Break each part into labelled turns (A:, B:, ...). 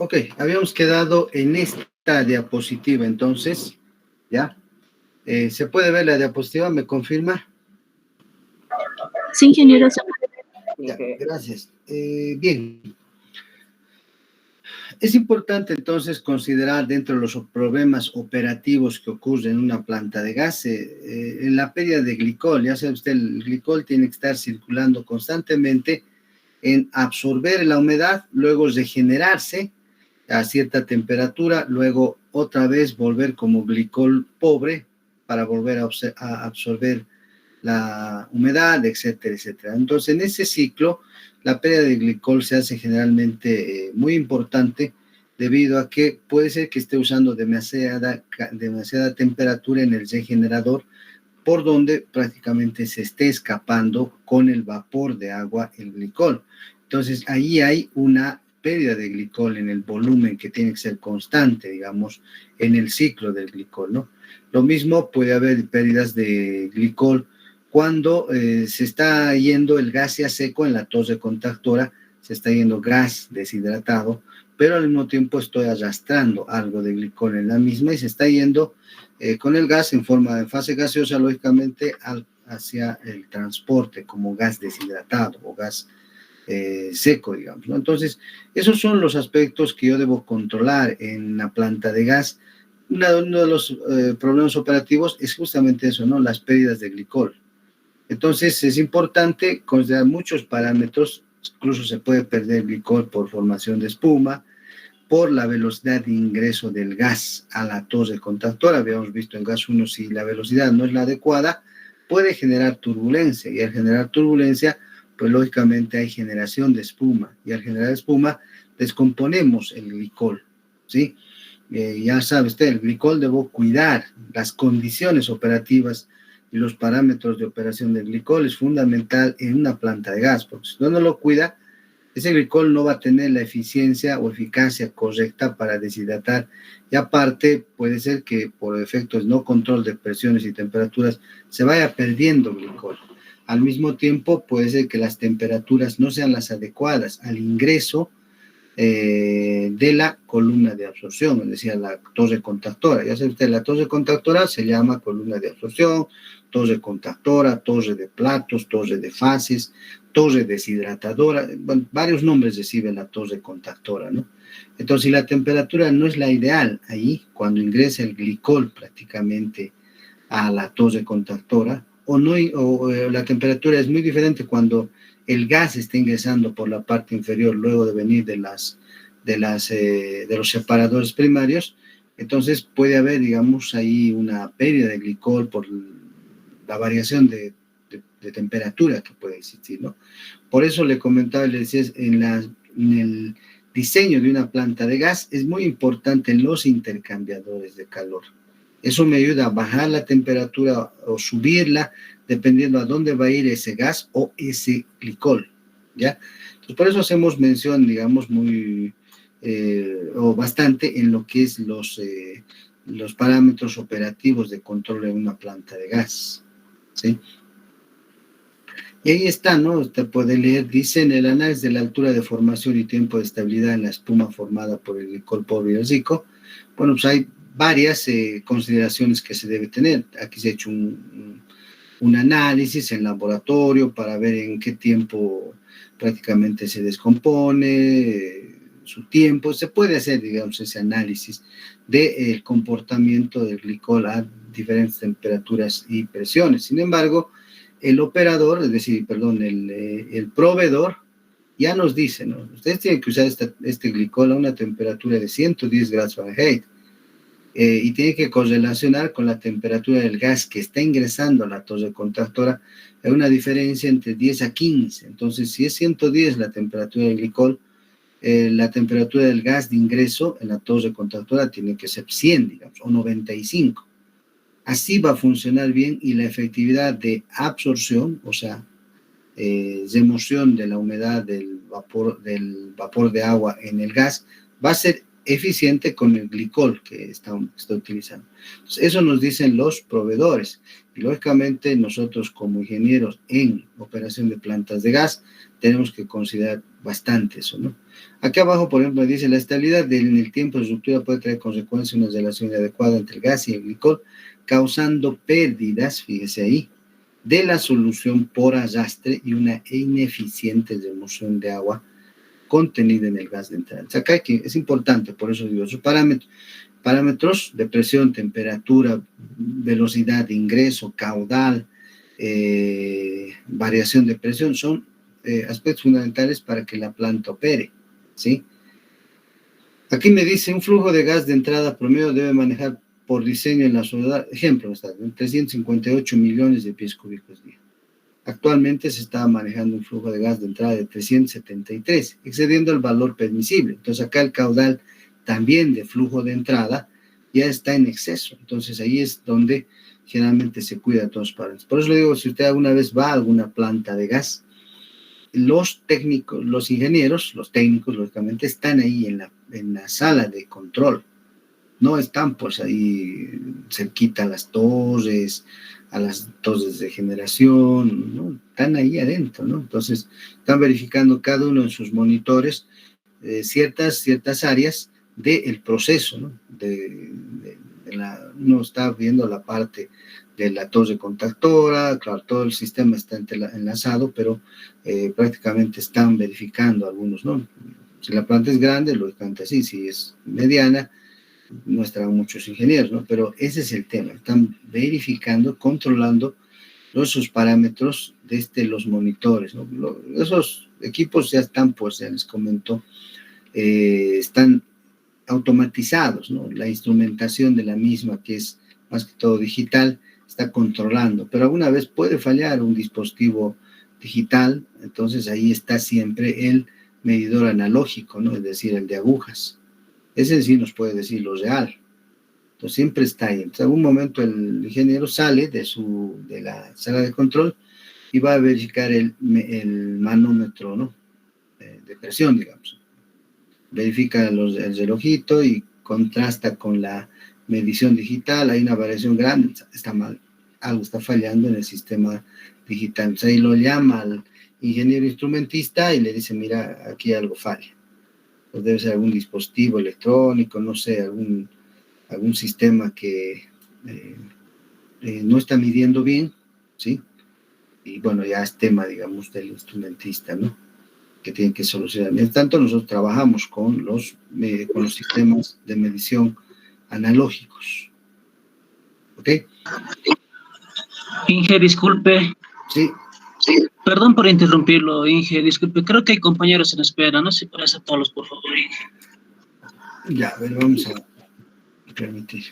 A: Ok, habíamos quedado en esta diapositiva, entonces, ¿ya? ¿Se puede ver la diapositiva? ¿Me confirma?
B: Sí, ingeniero.
A: Ya, gracias. Bien, es importante entonces considerar dentro de los problemas operativos que ocurren en una planta de gas, en la pérdida de glicol. Ya sabe usted, el glicol tiene que estar circulando constantemente en absorber la humedad, luego regenerarse a cierta temperatura, luego otra vez volver como glicol pobre para volver a absorber la humedad, etcétera, etcétera. Entonces, en ese ciclo, la pérdida de glicol se hace generalmente muy importante debido a que puede ser que esté usando demasiada temperatura en el regenerador, por donde prácticamente se esté escapando con el vapor de agua el glicol. Entonces, ahí hay una pérdida de glicol en el volumen que tiene que ser constante, digamos, en el ciclo del glicol, ¿no? Lo mismo puede haber pérdidas de glicol cuando se está yendo el gas ya seco en la torre contactora, se está yendo gas deshidratado, pero al mismo tiempo estoy arrastrando algo de glicol en la misma y se está yendo con el gas en forma de fase gaseosa, lógicamente, hacia el transporte como gas deshidratado o gas seco, digamos, ¿no? Entonces, esos son los aspectos que yo debo controlar en la planta de gas. Uno de los problemas operativos es justamente eso, ¿no? Las pérdidas de glicol. Entonces, es importante considerar muchos parámetros. Incluso se puede perder glicol por formación de espuma, por la velocidad de ingreso del gas a la torre contactora. Habíamos visto en gas 1, si la velocidad no es la adecuada, puede generar turbulencia, y al generar turbulencia, pues lógicamente hay generación de espuma, y al generar espuma descomponemos el glicol, ¿sí? Ya sabe usted, el glicol debo cuidar las condiciones operativas y los parámetros de operación del glicol es fundamental en una planta de gas, porque si no lo cuida, ese glicol no va a tener la eficiencia o eficacia correcta para deshidratar, y aparte puede ser que por efectos no control de presiones y temperaturas se vaya perdiendo glicol. Al mismo tiempo puede ser que las temperaturas no sean las adecuadas al ingreso de la columna de absorción, es decir, la torre contactora. Ya sabe usted, la torre contactora se llama columna de absorción, torre contactora, torre de platos, torre de fases, torre deshidratadora, bueno, varios nombres recibe la torre contactora, ¿no? Entonces, si la temperatura no es la ideal ahí, cuando ingresa el glicol prácticamente a la torre contactora, o la temperatura es muy diferente cuando el gas está ingresando por la parte inferior luego de venir de los separadores primarios, entonces puede haber, digamos, ahí una pérdida de glicol por la variación de temperatura que puede existir, ¿no? Por eso le comentaba, le decía, en el diseño de una planta de gas es muy importante los intercambiadores de calor. Eso me ayuda a bajar la temperatura o subirla dependiendo a dónde va a ir ese gas o ese glicol, ¿ya? Entonces, por eso hacemos mención, digamos, o bastante en lo que es los parámetros operativos de control de una planta de gas, ¿sí? Y ahí está, ¿no? Usted puede leer, dice, en el análisis de la altura de formación y tiempo de estabilidad en la espuma formada por el glicol pobre y el rico. Bueno, pues hay varias consideraciones que se debe tener. Aquí se ha hecho un análisis en laboratorio para ver en qué tiempo prácticamente se descompone, su tiempo. Se puede hacer, digamos, ese análisis del comportamiento del glicol a diferentes temperaturas y presiones. Sin embargo, el operador, es decir, perdón, el proveedor, ya nos dice, ¿no? Ustedes tienen que usar este glicol a una temperatura de 110 grados Fahrenheit. Y tiene que correlacionar con la temperatura del gas que está ingresando a la torre contactora. Hay una diferencia entre 10 a 15. Entonces, si es 110 la temperatura del glicol, la temperatura del gas de ingreso en la torre contactora tiene que ser 100, digamos, o 95. Así va a funcionar bien y la efectividad de absorción, o sea, remoción de la humedad del vapor de agua en el gas, va a ser eficiente con el glicol que está utilizando. Entonces, eso nos dicen los proveedores. Y lógicamente nosotros como ingenieros en operación de plantas de gas tenemos que considerar bastante eso, ¿no? Aquí abajo, por ejemplo, dice, la estabilidad en el tiempo de estructura puede traer consecuencias una relación inadecuada entre el gas y el glicol, causando pérdidas, fíjese ahí, de la solución por arrastre y una ineficiente remoción de agua contenida en el gas de entrada. O sea, acá es importante, por eso digo, sus parámetros de presión, temperatura, velocidad de ingreso, caudal, variación de presión, son aspectos fundamentales para que la planta opere, ¿sí? Aquí me dice, un flujo de gas de entrada promedio debe manejar por diseño en la sociedad, ejemplo, está en 358 millones de pies cúbicos día. Actualmente se está manejando un flujo de gas de entrada de 373, excediendo el valor permisible. Entonces acá el caudal también de flujo de entrada ya está en exceso. Entonces ahí es donde generalmente se cuida a todos parámetros. Por eso le digo, si usted alguna vez va a alguna planta de gas, los técnicos, los ingenieros, los técnicos, lógicamente, están ahí en la sala de control. No están pues ahí cerquita a las torres de generación, ¿no? Están ahí adentro, ¿no? Entonces, están verificando cada uno en sus monitores ciertas áreas del proceso, ¿no? Uno está viendo la parte de la torre contactora, claro, todo el sistema está enlazado, pero prácticamente están verificando algunos, ¿no? Si la planta es grande, lógicamente sí, si es mediana, no estarán muchos ingenieros, ¿no? Pero ese es el tema, están verificando, controlando esos parámetros desde los monitores, ¿no? Esos equipos ya están, pues ya les comento, están automatizados, ¿no? La instrumentación de la misma, que es más que todo digital, está controlando, pero alguna vez puede fallar un dispositivo digital, entonces ahí está siempre el medidor analógico, ¿no? Es decir, el de agujas. Ese sí nos puede decir lo real. Entonces siempre está ahí. Entonces, en algún momento el ingeniero sale de la sala de control y va a verificar el manómetro, ¿no? De presión, digamos. Verifica el relojito y contrasta con la medición digital. Hay una variación grande, está mal, algo está fallando en el sistema digital. Entonces ahí lo llama al ingeniero instrumentista y le dice, mira, aquí algo falla. Pues debe ser algún dispositivo electrónico, no sé, algún sistema que no está midiendo bien, ¿sí? Y bueno, ya es tema, digamos, del instrumentista, ¿no? Que tienen que solucionar. Mientras tanto, nosotros trabajamos con los sistemas de medición analógicos. ¿Ok?
C: Inge, disculpe.
A: Sí.
C: Perdón por interrumpirlo, Inge, disculpe. Creo que hay compañeros en espera, no sé si puede aceptarlos, por favor, Inge.
A: Ya, a ver, vamos a permitir.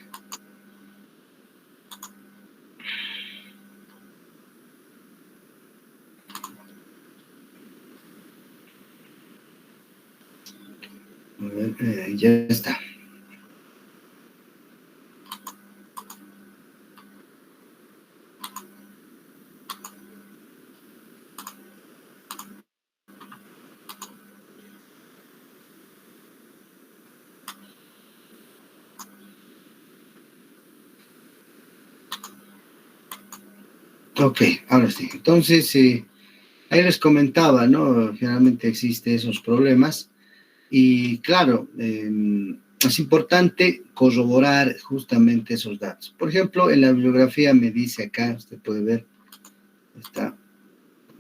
A: A ver, ya está. Ok, ahora sí. Entonces, ahí les comentaba, ¿no? Generalmente existen esos problemas y claro, es importante corroborar justamente esos datos. Por ejemplo, en la bibliografía me dice acá, usted puede ver, está,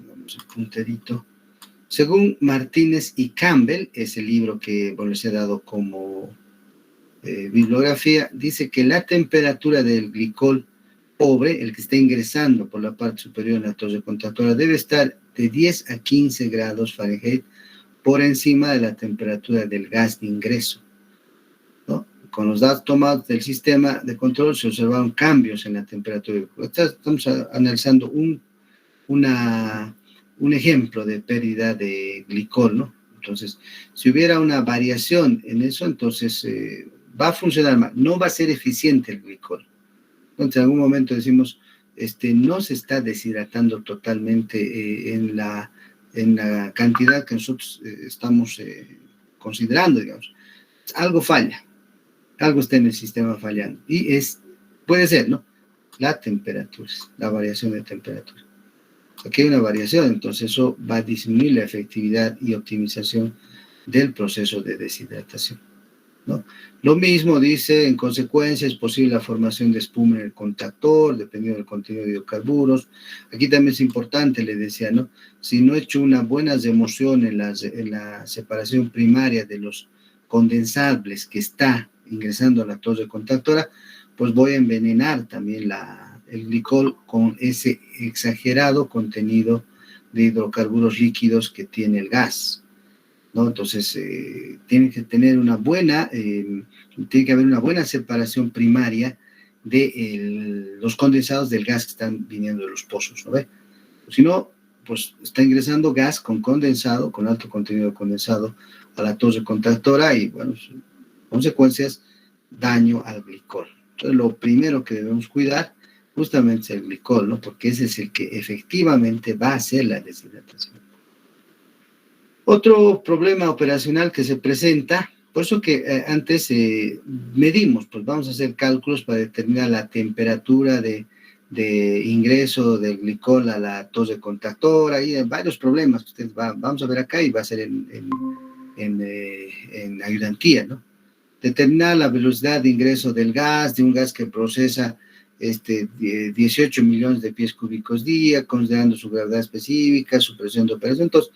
A: vamos el punterito. Según Martínez y Campbell, ese libro que bueno, les he dado como bibliografía, dice que la temperatura del glicol pobre, el que está ingresando por la parte superior de la torre contactora, debe estar de 10 a 15 grados Fahrenheit por encima de la temperatura del gas de ingreso, ¿no? Con los datos tomados del sistema de control se observaron cambios en la temperatura. Estamos analizando un ejemplo de pérdida de glicol, ¿no? Entonces, si hubiera una variación en eso, entonces va a funcionar mal, no va a ser eficiente el glicol. Entonces, en algún momento decimos, no se está deshidratando totalmente en la cantidad que nosotros estamos considerando, digamos. Algo falla, algo está en el sistema fallando. Y puede ser, ¿no? La temperatura, la variación de temperatura. Aquí hay una variación, entonces eso va a disminuir la efectividad y optimización del proceso de deshidratación, ¿no? Lo mismo dice, en consecuencia, es posible la formación de espuma en el contactor, dependiendo del contenido de hidrocarburos. Aquí también es importante, le decía, ¿no? Si no he hecho una buena remoción en la separación primaria de los condensables que está ingresando a la torre contactora, pues voy a envenenar también el glicol con ese exagerado contenido de hidrocarburos líquidos que tiene el gas, ¿no? Entonces, tiene que haber una buena separación primaria de los condensados del gas que están viniendo de los pozos, ¿no ve? Si no, pues está ingresando gas con condensado, con alto contenido de condensado a la torre contactora y, bueno, consecuencias, daño al glicol. Entonces, lo primero que debemos cuidar justamente es el glicol, ¿no? Porque ese es el que efectivamente va a hacer la deshidratación. Otro problema operacional que se presenta, por eso que antes medimos, pues vamos a hacer cálculos para determinar la temperatura de ingreso del glicol a la torre contactora, y hay varios problemas que ustedes vamos a ver acá y va a ser en ayudantía, ¿no? Determinar la velocidad de ingreso del gas, de un gas que procesa 18 millones de pies cúbicos día, considerando su gravedad específica, su presión de operación. Entonces,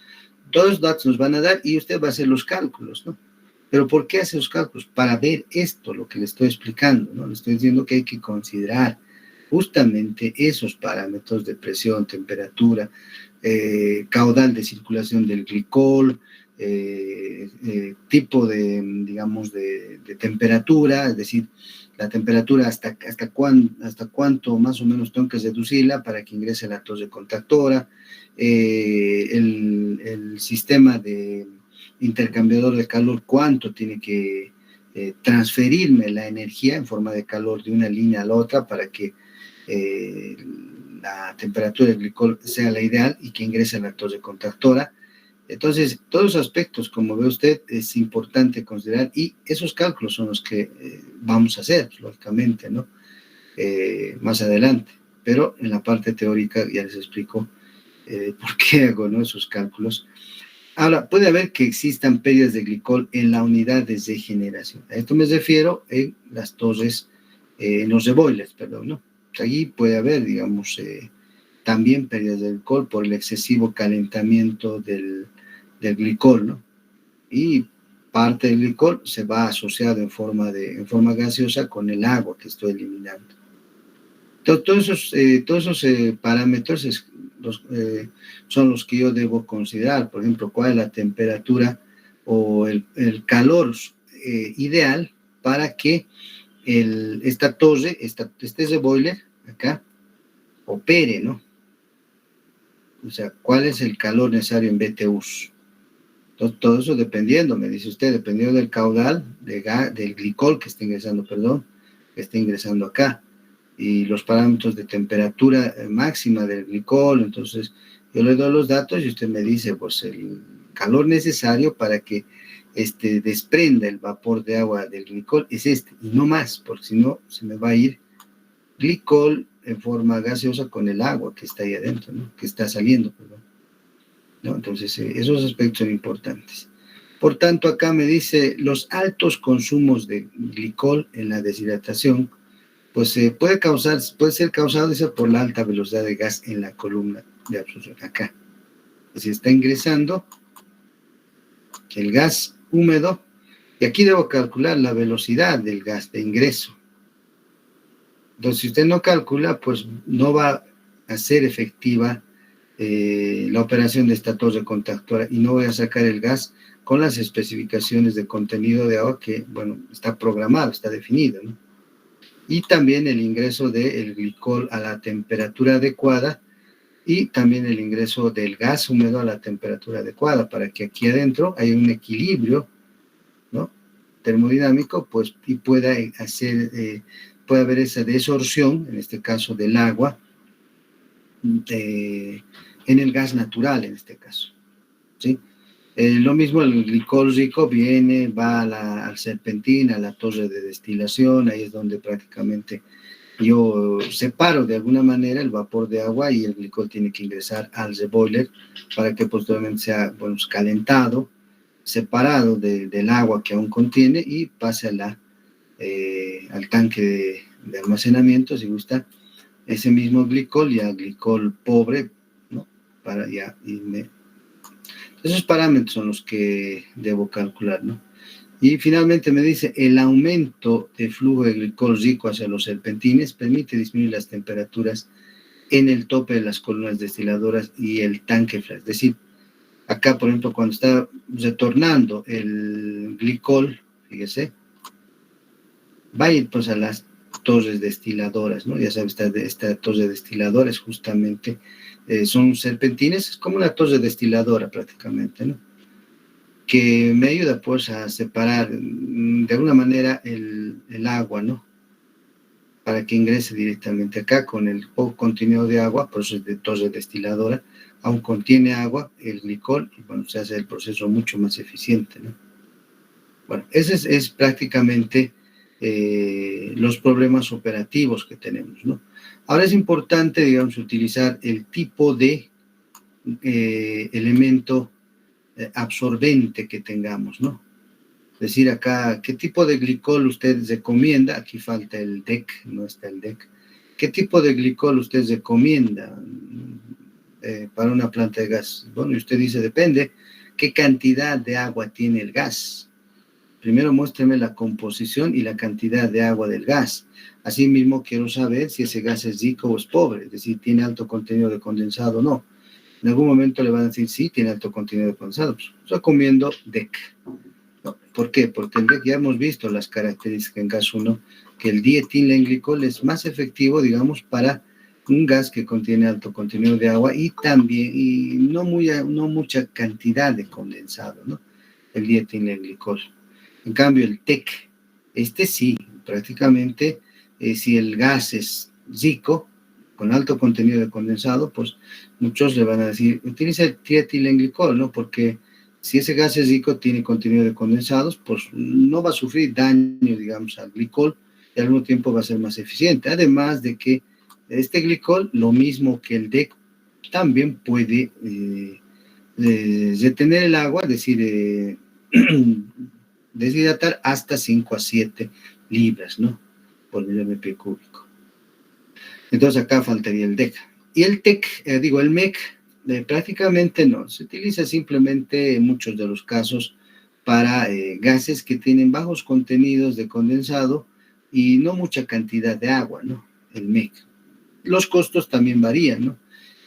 A: todos los datos nos van a dar y usted va a hacer los cálculos, ¿no? Pero ¿por qué hace los cálculos? Para ver esto, lo que le estoy explicando, ¿no? Le estoy diciendo que hay que considerar justamente esos parámetros de presión, temperatura, caudal de circulación del glicol, tipo de, digamos, de temperatura, es decir, la temperatura hasta cuánto más o menos tengo que reducirla para que ingrese la torre contactora, el sistema de intercambiador de calor, cuánto tiene que transferirme la energía en forma de calor de una línea a la otra para que la temperatura del glicol sea la ideal y que ingrese a la torre contactora. Entonces, todos los aspectos, como ve usted, es importante considerar y esos cálculos son los que vamos a hacer, lógicamente, ¿no? Más adelante. Pero en la parte teórica ya les explico por qué hago, ¿no?, esos cálculos. Ahora, puede haber que existan pérdidas de glicol en la unidad de regeneración. A esto me refiero en las torres, en los reboilers, perdón, ¿no? Allí puede haber, digamos, también pérdidas de glicol por el excesivo calentamiento del glicol, ¿no? Y parte del glicol se va asociado en forma gaseosa con el agua que estoy eliminando. Todos esos parámetros son los que yo debo considerar. Por ejemplo, cuál es la temperatura o el calor ideal para que esta torre, este boiler acá, opere, ¿no? O sea, ¿cuál es el calor necesario en BTUs? Entonces, todo eso dependiendo, me dice usted, dependiendo del caudal del glicol que esté ingresando acá, y los parámetros de temperatura máxima del glicol. Entonces, yo le doy los datos y usted me dice, pues, el calor necesario para que desprenda el vapor de agua del glicol es y no más, porque si no, se me va a ir glicol en forma gaseosa con el agua que está ahí adentro, ¿no?, que está saliendo, perdón, ¿no? Entonces, esos aspectos son importantes. Por tanto, acá me dice, los altos consumos de glicol en la deshidratación, pues puede ser causado por la alta velocidad de gas en la columna de absorción, acá. Si está ingresando el gas húmedo, y aquí debo calcular la velocidad del gas de ingreso. Entonces, si usted no calcula, pues no va a ser efectiva la operación de esta torre contactora y no voy a sacar el gas con las especificaciones de contenido de agua que, bueno, está programado, está definido, ¿no? Y también el ingreso del glicol a la temperatura adecuada y también el ingreso del gas húmedo a la temperatura adecuada para que aquí adentro haya un equilibrio, ¿no?, termodinámico, pues, y pueda haber esa desorción, en este caso del agua, en el gas natural, en este caso, ¿sí? Lo mismo, el glicol rico va al serpentín, a la torre de destilación, ahí es donde prácticamente yo separo de alguna manera el vapor de agua y el glicol tiene que ingresar al reboiler para que posteriormente sea, bueno, calentado separado del agua que aún contiene y pase al tanque de almacenamiento, si gusta, ese mismo glicol, ya glicol pobre, ¿no? Esos parámetros son los que debo calcular, ¿no? Y finalmente me dice, el aumento de flujo de glicol rico hacia los serpentines permite disminuir las temperaturas en el tope de las columnas destiladoras y el tanque flash. Es decir, acá, por ejemplo, cuando está retornando el glicol, fíjese, va a ir pues a las torres destiladoras, ¿no? Ya sabes, esta torre destiladora es justamente, son serpentines, es como una torre destiladora prácticamente, ¿no? Que me ayuda pues a separar de alguna manera el agua, ¿no? Para que ingrese directamente acá con el poco contenido de agua, por eso es de torre destiladora, aún contiene agua, el glicol, y bueno, se hace el proceso mucho más eficiente, ¿no? Bueno, ese es prácticamente los problemas operativos que tenemos, ¿no? Ahora es importante, digamos, utilizar el tipo de elemento absorbente que tengamos, ¿no? Es decir, acá, ¿qué tipo de glicol usted recomienda? Aquí falta el DEC, no está el DEC. ¿Qué tipo de glicol usted recomienda para una planta de gas? Bueno, y usted dice, depende, ¿qué cantidad de agua tiene el gas? Primero muéstreme la composición y la cantidad de agua del gas. Asimismo, quiero saber si ese gas es rico o es pobre, es decir, tiene alto contenido de condensado o no. En algún momento le van a decir, sí, tiene alto contenido de condensado. Pues recomiendo DEC. No, ¿por qué? Porque el DEC ya hemos visto las características en gas 1, que el dietilenglicol es más efectivo, digamos, para un gas que contiene alto contenido de agua y también, y no mucha cantidad de condensado, ¿no? El dietilenglicol. En cambio, el TEC, este sí, prácticamente, si el gas es rico, con alto contenido de condensado, pues muchos le van a decir, utiliza el dietilenglicol, ¿no? Porque si ese gas es rico, tiene contenido de condensados, pues no va a sufrir daño, digamos, al glicol y al mismo tiempo va a ser más eficiente. Además de que este glicol, lo mismo que el DEC, también puede retener el agua, es decir, deshidratar hasta 5 a 7 libras, ¿no? Por millón cúbico. Entonces acá faltaría el DEC. Y el TEC, el MEC, prácticamente no. Se utiliza simplemente en muchos de los casos para gases que tienen bajos contenidos de condensado y no mucha cantidad de agua, ¿no? El MEC. Los costos también varían, ¿no?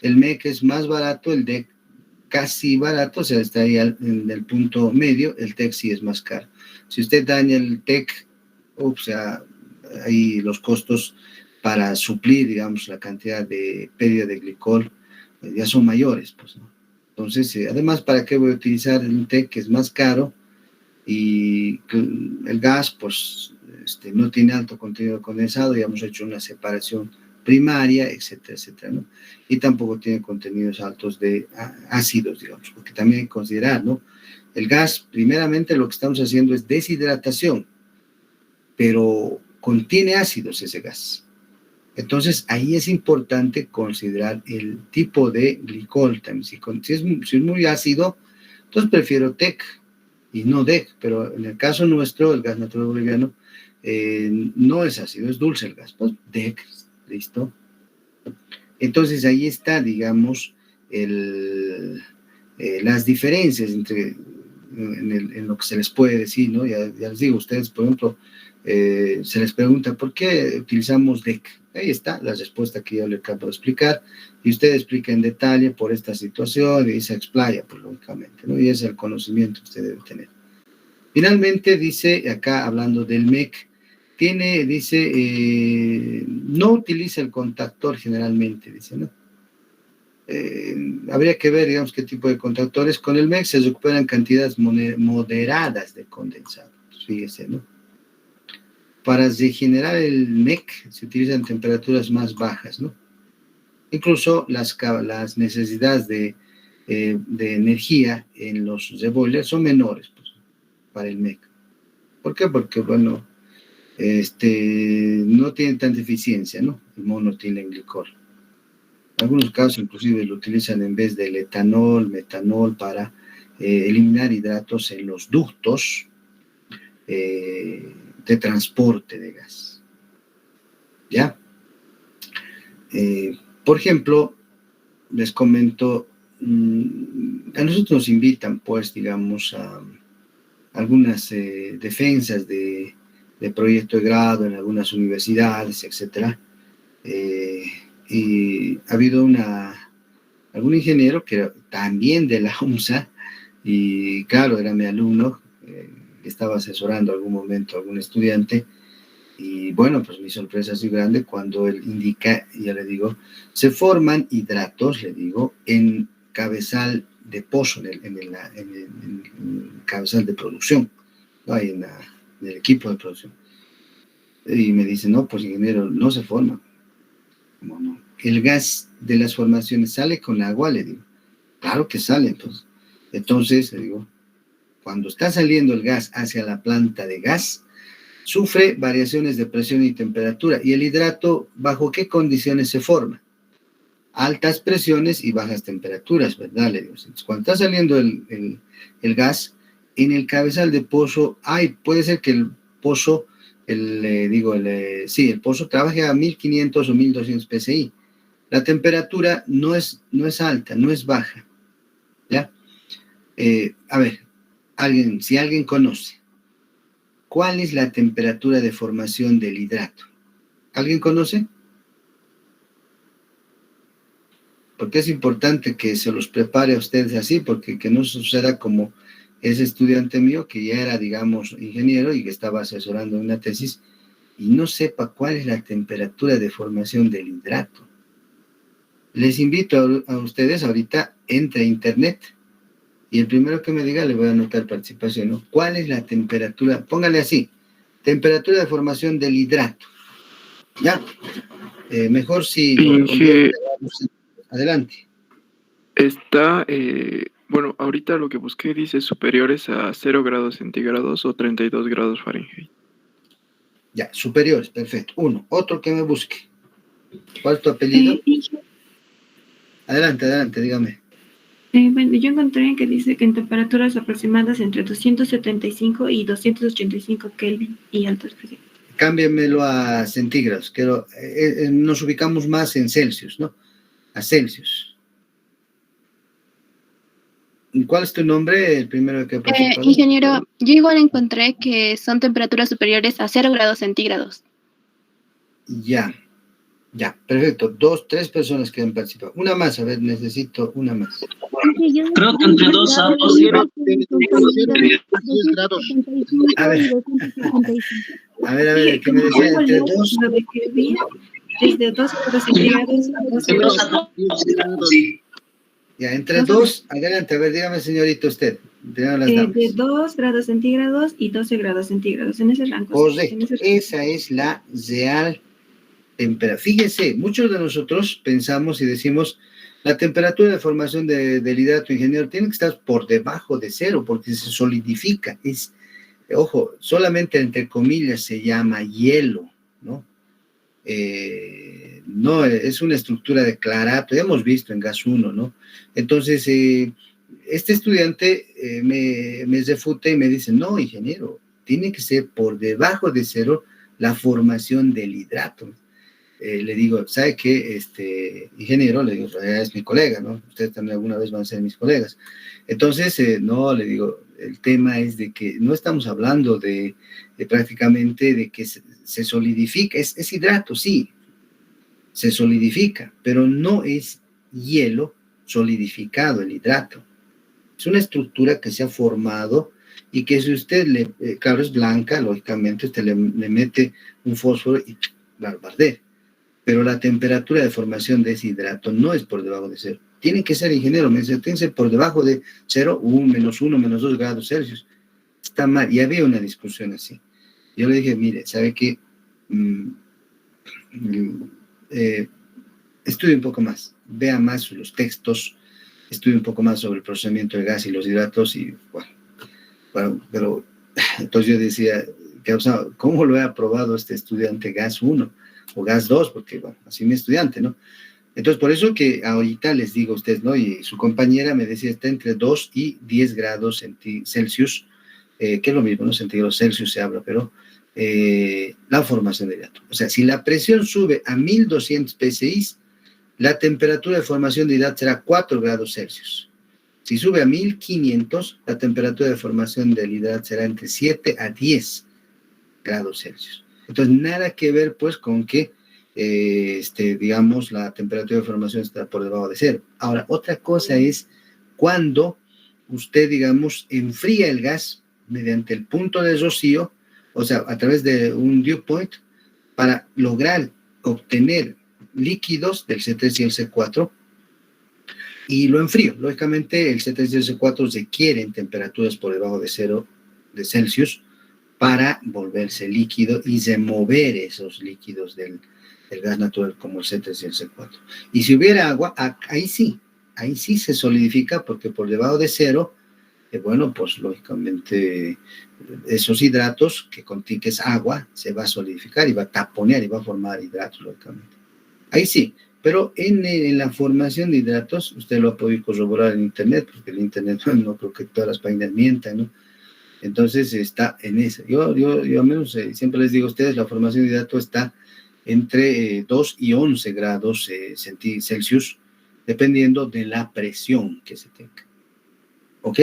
A: El MEC es más barato, el DEC casi barato, o sea, está ahí en el punto medio, el TEC sí es más caro. Si usted daña el TEC, o sea, ahí los costos para suplir, digamos, la cantidad de pérdida de glicol ya son mayores, pues, ¿no? Entonces, además, ¿para qué voy a utilizar un TEC que es más caro y el gas, pues, no tiene alto contenido de condensado? Ya hemos hecho una separación primaria, etcétera, etcétera, ¿no? Y tampoco tiene contenidos altos de ácidos, digamos, porque también hay que considerar, ¿no? El gas, primeramente, lo que estamos haciendo es deshidratación, pero contiene ácidos ese gas. Entonces, ahí es importante considerar el tipo de glicol también. Si es muy ácido, entonces prefiero TEC y no DEC, pero en el caso nuestro, el gas natural boliviano, no es ácido, es dulce el gas. Pues DEC, ¿listo? Entonces, ahí está, digamos, las diferencias en lo que se les puede decir, ¿no? Ya les digo, ustedes, por ejemplo, se les pregunta, ¿por qué utilizamos DEC? Ahí está la respuesta que yo le acabo de explicar, y usted explica en detalle por esta situación y se explaya, pues, lógicamente, ¿no? Y ese es el conocimiento que usted debe tener. Finalmente, dice, acá hablando del MEC, dice, no utiliza el contactor generalmente, dice, ¿no? Habría que ver, digamos, qué tipo de contactores. Con el MEC se recuperan cantidades moderadas de condensado, pues fíjese, ¿no? Para regenerar el MEC se utilizan temperaturas más bajas, ¿no? Incluso las necesidades de energía en los reboilers son menores, pues, para el MEC. ¿Por qué? Porque, bueno, no tiene tanta eficiencia, ¿no? El monotilenglicol. En algunos casos, inclusive, lo utilizan en vez del etanol, metanol, para eliminar hidratos en los ductos de transporte de gas. ¿Ya? Por ejemplo, les comento, a nosotros nos invitan, pues, digamos, a algunas defensas de proyecto de grado en algunas universidades, etcétera. Y ha habido algún ingeniero que era también de la UMSA, y claro, era mi alumno, que estaba asesorando algún momento a algún estudiante, y bueno, pues mi sorpresa es muy grande cuando él indica, y ya le digo, se forman hidratos, le digo, en cabezal de pozo, en el cabezal de producción, ¿no? Ahí en el equipo de producción. Y me dice, no, pues ingeniero, no se forma. ¿Cómo no? El gas de las formaciones sale con agua, le digo. Claro que sale, entonces. Entonces, le digo, cuando está saliendo el gas hacia la planta de gas, sufre variaciones de presión y temperatura. ¿Y el hidrato bajo qué condiciones se forma? Altas presiones y bajas temperaturas, ¿verdad? Le digo. Entonces, cuando está saliendo el gas, en el cabezal de pozo, puede ser que el pozo, el pozo trabaje a 1500 o 1200 psi. La temperatura no es alta, no es baja, ¿ya? A ver, si alguien conoce, ¿cuál es la temperatura de formación del hidrato? ¿Alguien conoce? Porque es importante que se los prepare a ustedes así, porque que no suceda como ese estudiante mío que ya era, digamos, ingeniero y que estaba asesorando una tesis y no sepa cuál es la temperatura de formación del hidrato. Les invito a ustedes ahorita, entre a internet y el primero que me diga le voy a anotar participación, ¿no? ¿Cuál es la temperatura? Póngale así, temperatura de formación del hidrato. ¿Ya? Mejor si lo convierte. Adelante.
D: Está, bueno, ahorita lo que busqué dice superiores a 0 grados centígrados o 32 grados Fahrenheit.
A: Ya, superiores, perfecto. Otro que me busque. ¿Cuál es tu apellido? Adelante, dígame.
B: Bueno, yo encontré que dice que en temperaturas aproximadas entre 275 y 285 Kelvin y altas presiones.
A: Cámbiamelo a centígrados. Nos ubicamos más en Celsius, ¿no? A Celsius. ¿Cuál es tu nombre? El primero que participó.
E: Ingeniero, yo igual encontré que son temperaturas superiores a 0 grados centígrados.
A: Ya, perfecto. 3 personas que han participado. Una más, a ver, necesito una más.
C: Creo que entre 2 a 2
F: grados.
A: A ver, ¿qué me decía? Entre 2.
B: Desde 2 grados centígrados a 12 grados.
A: Ya, entre 2, adelante, a ver, dígame, señorita, usted.
B: De 2 grados centígrados y 12 grados centígrados, en ese rango.
A: Correcto, esa es la real temperatura. Fíjese, muchos de nosotros pensamos y decimos, la temperatura de formación del hidrato, ingeniero, tiene que estar por debajo de 0, porque se solidifica. Ojo, solamente entre comillas se llama hielo, ¿no? No, es una estructura de clarato, ya hemos visto en gas 1, ¿no? Entonces, este estudiante me refuta y me dice, no, ingeniero, tiene que ser por debajo de 0 la formación del hidrato. Le digo, ¿sabe qué? Ingeniero, le digo, es mi colega, ¿no? Ustedes también alguna vez van a ser mis colegas. Entonces, no, le digo, el tema es de que no estamos hablando de prácticamente de que se solidifica, es hidrato, sí, se solidifica, pero no es hielo solidificado el hidrato. Es una estructura que se ha formado y que si usted claro, es blanca, lógicamente usted le mete un fósforo y va a arder. Pero la temperatura de formación de ese hidrato no es por debajo de 0. Tiene que ser, ingeniero, me dice, tiene que ser por debajo de 0, -1, -2 grados Celsius. Está mal, y había una discusión así. Yo le dije, mire, ¿sabe qué? Estudie un poco más, vea más los textos, estudie un poco más sobre el procesamiento de gas y los hidratos, y bueno, pero entonces yo decía, ¿cómo lo ha aprobado este estudiante gas 1 o gas 2? Porque, bueno, así mi estudiante, ¿no? Entonces, por eso que ahorita les digo a ustedes, ¿no? Y su compañera me decía, está entre 2 y 10 grados Celsius, que es lo mismo, ¿no? Centígrados Celsius se habla, pero la formación de hidrato. O sea, si la presión sube a 1200 psi, la temperatura de formación de hidrato será 4 grados Celsius. Si sube a 1500, la temperatura de formación del hidrato será entre 7 a 10 grados Celsius. Entonces, nada que ver, pues, con que, digamos, la temperatura de formación está por debajo de cero. Ahora, otra cosa es cuando usted, digamos, enfría el gas mediante el punto de rocío, o sea, a través de un dew point, para lograr obtener líquidos del C3 y el C4, y lo enfrío. Lógicamente, el C3 y el C4 requieren temperaturas por debajo de 0 de Celsius para volverse líquido y remover esos líquidos del gas natural como el C3 y el C4. Y si hubiera agua, ahí sí se solidifica, porque por debajo de 0, bueno, pues lógicamente esos hidratos que es agua, se va a solidificar y va a taponear y va a formar hidratos, lógicamente. Ahí sí, pero en la formación de hidratos, usted lo ha podido corroborar en internet, porque el internet no creo que todas las páginas mientan, ¿no? Entonces está en eso. Yo al menos siempre les digo a ustedes, la formación de hidratos está entre 2 y 11 grados Celsius, dependiendo de la presión que se tenga. ¿Ok?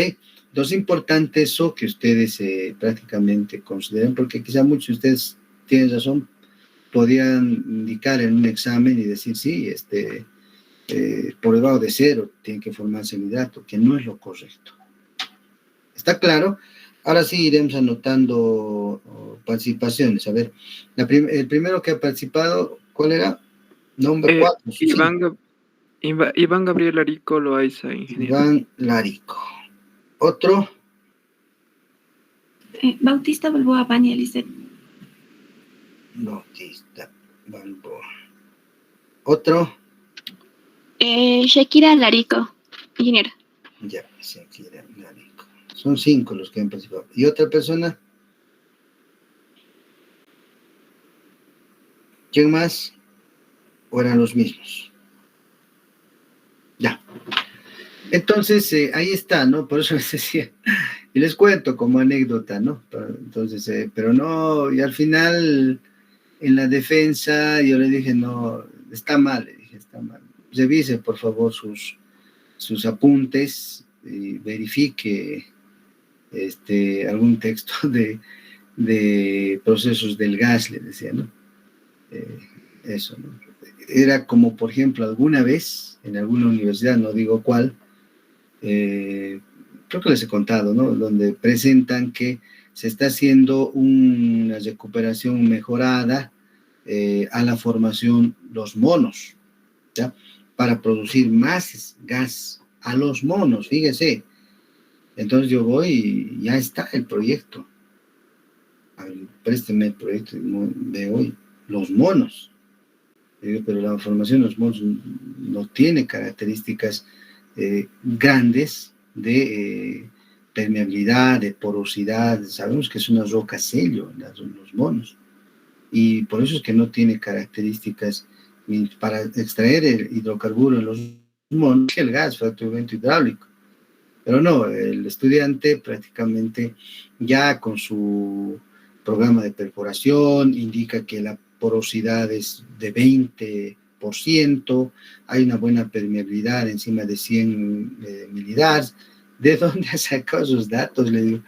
A: Entonces es importante eso que ustedes prácticamente consideren, porque quizá muchos de ustedes tienen razón, podrían indicar en un examen y decir, sí, por debajo de 0 tiene que formarse el hidrato, que no es lo correcto. ¿Está claro? Ahora sí iremos anotando participaciones. A ver, el primero que ha participado, ¿cuál era? Nombre 4.
D: Iván Gabriel Larico Loaiza, ingeniero.
A: Iván Larico. ¿Otro?
B: Bautista Balboa Baña, Lisset.
A: Bautista Balboa. ¿Otro?
E: Shakira Larico, ingeniero.
A: Ya, Shakira Larico. Son 5 los que han participado. ¿Y otra persona? ¿Quién más? ¿O eran los mismos? Ya. Entonces, ahí está, ¿no? Por eso les decía, y les cuento como anécdota, ¿no? Entonces, pero no, y al final, en la defensa, yo le dije, no, está mal, le dije, está mal. Revise, por favor, sus apuntes y verifique algún texto de procesos del gas, le decía, ¿no? Eso, ¿no? Era como, por ejemplo, alguna vez, en alguna universidad, no digo cuál, creo que les he contado, ¿no? Donde presentan que se está haciendo una recuperación mejorada a la formación los monos, ¿ya? Para producir más gas a los monos, fíjese. Entonces yo voy y ya está el proyecto. A ver, présteme el proyecto de hoy. Los monos. Pero la formación de los monos no tiene características grandes de permeabilidad, de porosidad. Sabemos que es una roca sello los monos. Y por eso es que no tiene características para extraer el hidrocarburo en los monos, el gas, fracturamiento hidráulico. Pero no, el estudiante prácticamente ya con su programa de perforación indica que la porosidad es de 20%, hay una buena permeabilidad encima de 100 milidars. ¿De dónde ha sacado esos datos? Le digo,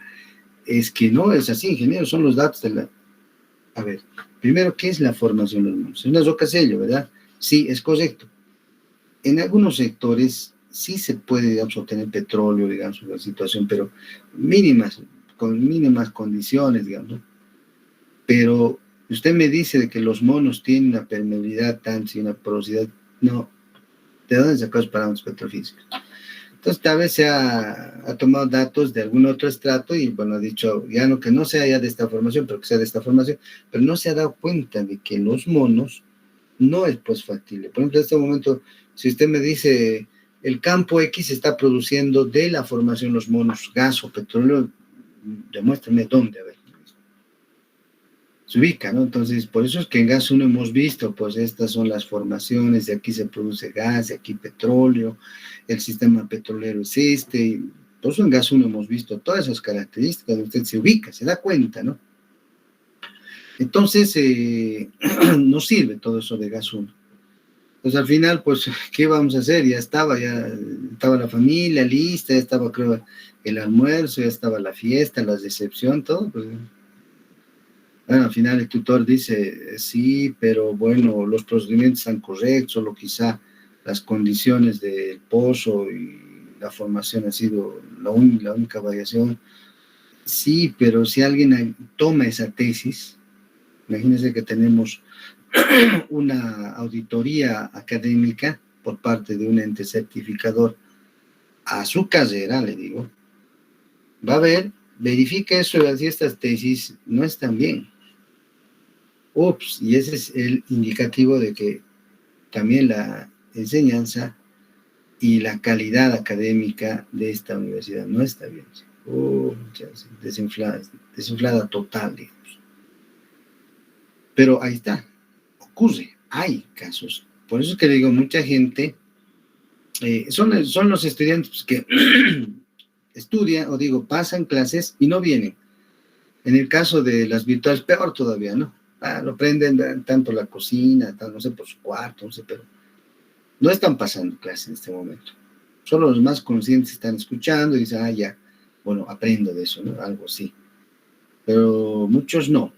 A: es que no es así, ingeniero, son los datos de la... A ver, primero, ¿qué es la formación de los monos? Es una roca sello, ¿verdad? Sí, es correcto. En algunos sectores sí se puede, digamos, obtener petróleo, digamos, la situación, pero con mínimas condiciones, digamos, ¿no? Pero usted me dice de que los monos tienen una permeabilidad y una porosidad, no. ¿De dónde sacó los parámetros petrofísicos? Entonces, tal vez se ha tomado datos de algún otro estrato y, bueno, ha dicho, ya no que no sea ya de esta formación, pero que sea de esta formación, pero no se ha dado cuenta de que los monos no es pues factible. Por ejemplo, en este momento, si usted me dice, el campo X está produciendo de la formación los monos gas o petróleo, demuéstrame dónde, a ver. se ubica, ¿no? Entonces, por eso es que en gas 1 hemos visto, pues estas son las formaciones, de aquí se produce gas, de aquí petróleo, el sistema petrolero es este, y por eso en gas 1 hemos visto todas esas características, usted se ubica, se da cuenta, ¿no? Entonces, no sirve todo eso de gas 1. Pues al final, pues, ¿qué vamos a hacer? Ya estaba la familia lista, ya estaba, creo, el almuerzo, ya estaba la fiesta, la decepción, todo, pues. Bueno, al final el tutor dice, sí, pero bueno, los procedimientos están correctos, solo quizá las condiciones del pozo y la formación ha sido la única variación. Sí, pero si alguien toma esa tesis, imagínense que tenemos una auditoría académica por parte de un ente certificador a su carrera, le digo, va a ver, verifica eso y así estas tesis no están bien. Ups, y ese es el indicativo de que también la enseñanza y la calidad académica de esta universidad no está bien. Desinflada total, digamos. Pero ahí está, ocurre, hay casos. Por eso es que le digo, mucha gente, son los estudiantes que estudian, o digo, pasan clases y no vienen. En el caso de las virtuales, peor todavía, ¿no? Lo prenden tanto la cocina, no sé, por su cuarto, no sé, pero no están pasando clases en este momento. Solo los más conscientes están escuchando y dicen, ya, bueno, aprendo de eso, ¿no? Algo así. Pero muchos no.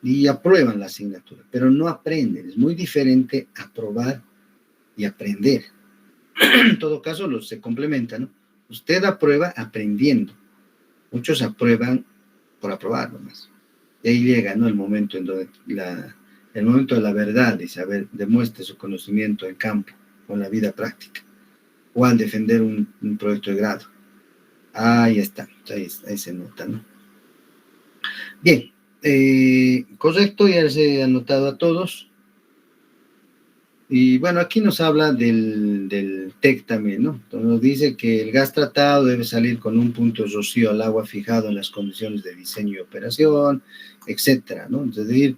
A: Y aprueban la asignatura, pero no aprenden. Es muy diferente aprobar y aprender. En todo caso, se complementan, ¿no? Usted aprueba aprendiendo. Muchos aprueban por aprobar nomás. Y ahí llega, ¿no? El momento en donde el momento de la verdad, de saber, demuestre su conocimiento en campo, con la vida práctica, o al defender un proyecto de grado. Ahí está, ahí se nota, ¿no? Bien, correcto, ya se ha anotado a todos. Y bueno, aquí nos habla del TEC también, ¿no? Entonces nos dice que el gas tratado debe salir con un punto de rocío al agua fijado en las condiciones de diseño y operación, etcétera, ¿no? Es decir,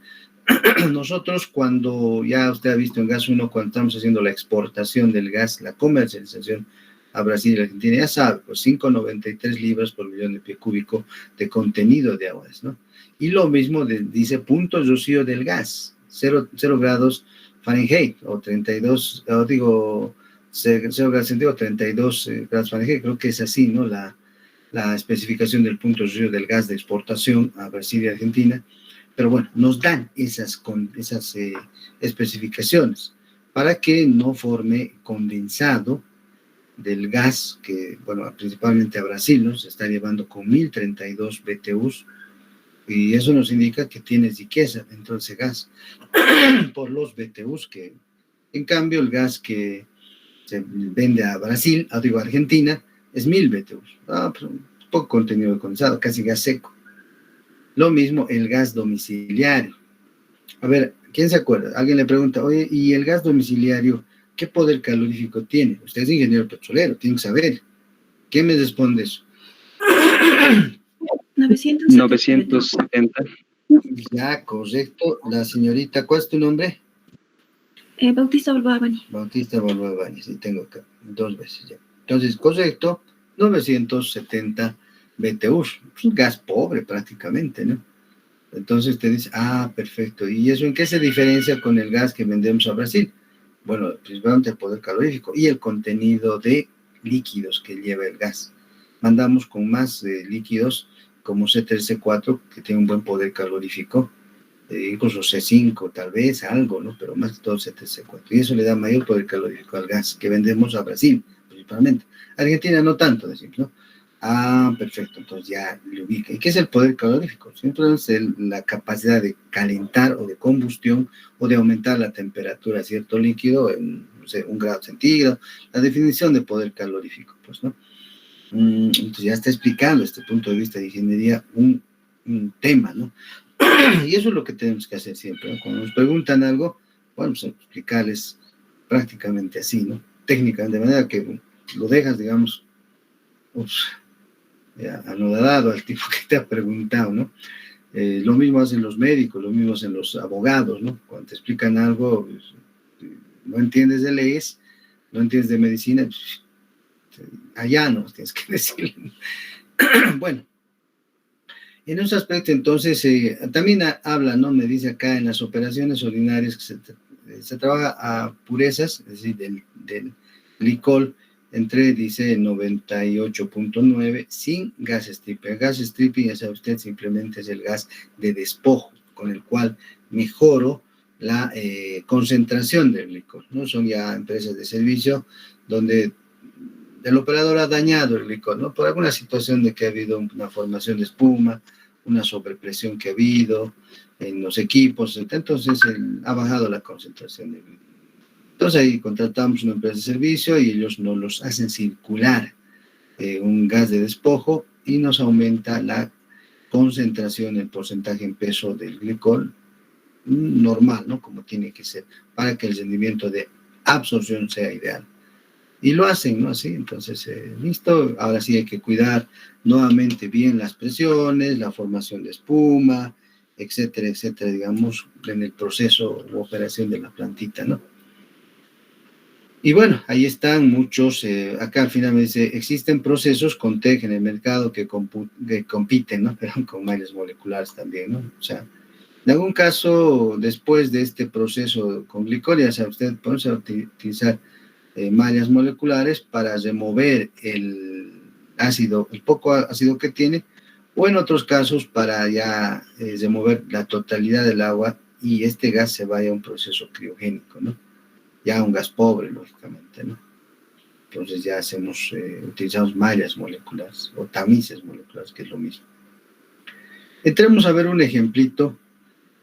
A: nosotros cuando, ya usted ha visto en gas 1, cuando estamos haciendo la exportación del gas, la comercialización a Brasil y Argentina, ya sabe, pues 5,93 libras por millón de pie cúbico de contenido de aguas, ¿no? Y lo mismo dice punto de rocío del gas, 0 grados Fahrenheit, o 32, o digo, 0 grados centígrados, 32 grados Fahrenheit, creo que es así, ¿no? La especificación del punto de rocío del gas de exportación a Brasil y Argentina, pero bueno, nos dan esas especificaciones para que no forme condensado del gas que, bueno, principalmente a Brasil, ¿no? Se está llevando con 1032 BTUs, y eso nos indica que tienes riqueza dentro de ese gas por los BTUs, que en cambio el gas que se vende a Brasil, digo a Argentina, es 1000 BTUs, pues un poco contenido condensado, casi gas seco. Lo mismo el gas domiciliario. A ver, ¿quién se acuerda? Alguien le pregunta, oye, ¿y el gas domiciliario qué poder calorífico tiene? Usted es ingeniero petrolero, tiene que saber. ¿Quién me responde eso?
B: 970.
A: Ya, correcto. La señorita, ¿cuál es tu nombre?
B: Bautista Balboa Bani.
A: Bautista Balboa Bani, sí, tengo acá 2 veces ya. Entonces, correcto, 970 BTUs. Es un gas pobre prácticamente, ¿no? Entonces te dice, perfecto. ¿Y eso en qué se diferencia con el gas que vendemos a Brasil? Bueno, principalmente el poder calorífico y el contenido de líquidos que lleva el gas. Mandamos con más líquidos como C3, C4, que tiene un buen poder calorífico, incluso C5 tal vez, algo, ¿no? Pero más que todo C3, C4. Y eso le da mayor poder calorífico al gas que vendemos a Brasil, principalmente. Argentina no tanto, decimos, ¿no? Perfecto, entonces ya le ubica. ¿Y qué es el poder calorífico? Siempre es la capacidad de calentar o de combustión o de aumentar la temperatura de cierto líquido en, no sé, 1 grado centígrado. La definición de poder calorífico, pues, ¿no? Entonces ya está explicando desde este punto de vista de ingeniería un tema, ¿no? Y eso es lo que tenemos que hacer siempre, ¿no? Cuando nos preguntan algo, vamos a explicarles prácticamente así, ¿no? Técnicamente, de manera que lo dejas, digamos, anodado al tipo que te ha preguntado, ¿no? Lo mismo hacen los médicos, lo mismo hacen los abogados, ¿no? Cuando te explican algo, pues, no entiendes de leyes, no entiendes de medicina, pues, allá no tienes que decir. Bueno, en ese aspecto, entonces, también habla, ¿no? Me dice acá en las operaciones ordinarias que se trabaja a purezas, es decir, del glicol, entre, dice, 98.9, sin gas stripping. El gas stripping, ya sabe usted, simplemente es el gas de despojo, con el cual mejoro la concentración del glicol, ¿no? Son ya empresas de servicio donde el operador ha dañado el glicol, ¿no? Por alguna situación de que ha habido una formación de espuma, una sobrepresión que ha habido en los equipos, entonces ha bajado la concentración del glicol. Entonces ahí contratamos una empresa de servicio y ellos nos los hacen circular un gas de despojo y nos aumenta la concentración, el porcentaje en peso del glicol normal, ¿no? Como tiene que ser, para que el rendimiento de absorción sea ideal. Y lo hacen, ¿no? Así, entonces, listo. Ahora sí hay que cuidar nuevamente bien las presiones, la formación de espuma, etcétera, etcétera, digamos, en el proceso u operación de la plantita, ¿no? Y bueno, ahí están muchos, acá al final me dice, existen procesos con TEC en el mercado que compiten, ¿no? Pero con mallas moleculares también, ¿no? O sea, en algún caso, después de este proceso con glicol, ya sabe usted, podemos utilizar mallas moleculares para remover el ácido, el poco ácido que tiene, o en otros casos para ya remover la totalidad del agua y este gas se vaya a un proceso criogénico, ¿no? Ya un gas pobre, lógicamente, ¿no? Entonces ya utilizamos mallas moleculares o tamices moleculares, que es lo mismo. Entremos a ver un ejemplito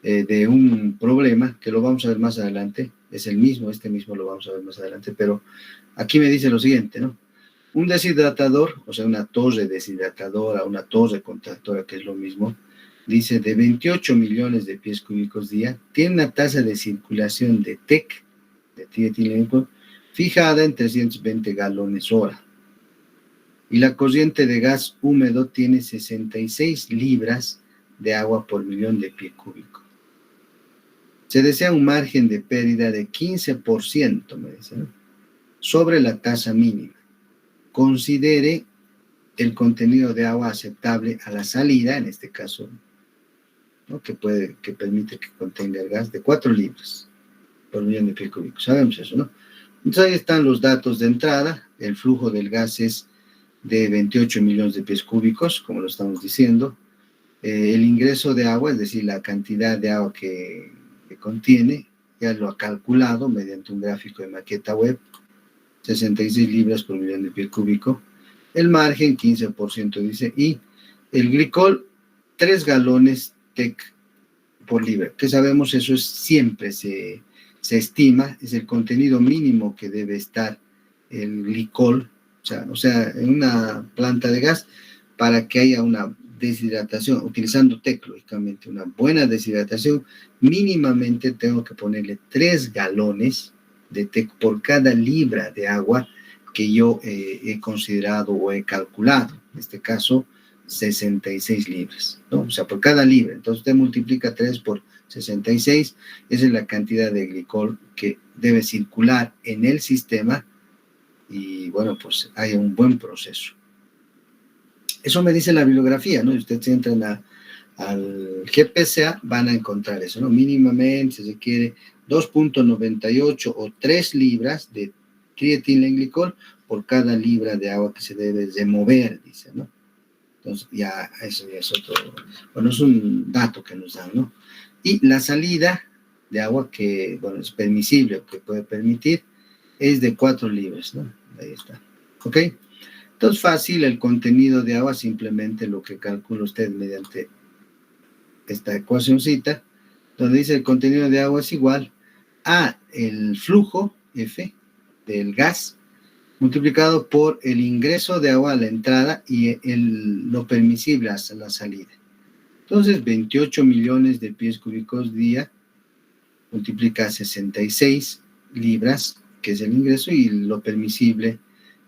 A: de un problema que lo vamos a ver más adelante. Es el mismo, este mismo lo vamos a ver más adelante, pero aquí me dice lo siguiente, ¿no? Un deshidratador, o sea, una torre deshidratadora, una torre contractora, que es lo mismo, dice de 28 millones de pies cúbicos día, tiene una tasa de circulación de TEC, de trietilenglicol, fijada en 320 galones hora. Y la corriente de gas húmedo tiene 66 libras de agua por millón de pie cúbico. Se desea un margen de pérdida de 15%, me dice, ¿no? Sobre la tasa mínima. Considere el contenido de agua aceptable a la salida, en este caso, ¿no? que permite que contenga el gas de 4 libras por millón de pie cúbico. Sabemos eso, ¿no? Entonces ahí están los datos de entrada. El flujo del gas es de 28 millones de pies cúbicos, como lo estamos diciendo. El ingreso de agua, es decir, la cantidad de agua que contiene, ya lo ha calculado mediante un gráfico de maqueta web, 66 libras por millón de pie cúbico. El margen, 15% dice, y el glicol, 3 galones TEC por libra. Que sabemos, eso es siempre se estima, es el contenido mínimo que debe estar el glicol, o sea, en una planta de gas, para que haya una deshidratación, utilizando TEC, lógicamente, una buena deshidratación, mínimamente tengo que ponerle 3 galones de TEC por cada libra de agua que yo he considerado o he calculado. En este caso, 66 libras, ¿no? O sea, por cada libra. Entonces, usted multiplica 3 por 66, esa es la cantidad de glicol que debe circular en el sistema y, bueno, pues hay un buen proceso. Eso me dice la bibliografía, ¿no? Y ustedes si entran al GPCA, van a encontrar eso, ¿no? Mínimamente se requiere 2.98 o 3 libras de trietilenglicol por cada libra de agua que se debe remover, dice, ¿no? Entonces, ya eso ya es otro, bueno, es un dato que nos dan, ¿no? Y la salida de agua que, bueno, es permisible, que puede permitir, es de 4 libras, ¿no? Ahí está, ¿ok? Entonces, fácil, el contenido de agua, simplemente lo que calcula usted mediante esta ecuacióncita, donde dice el contenido de agua es igual a el flujo, F, del gas, multiplicado por el ingreso de agua a la entrada y lo permisible hasta la salida. Entonces, 28 millones de pies cúbicos día multiplica 66 libras, que es el ingreso, y lo permisible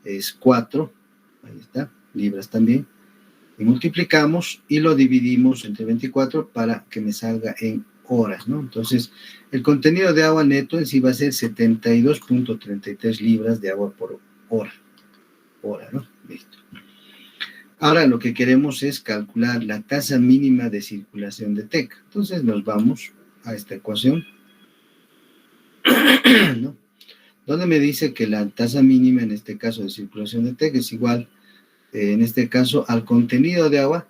A: es 4, ahí está, libras también, Y multiplicamos y lo dividimos entre 24 para que me salga en horas, ¿no? Entonces, el contenido de agua neto en sí va a ser 72.33 libras de agua por hora, ¿no? Listo. Ahora lo que queremos es calcular la tasa mínima de circulación de TEC. Entonces nos vamos a esta ecuación, ¿no? Donde me dice que la tasa mínima, en este caso de circulación de TEC, es igual, en este caso, al contenido de agua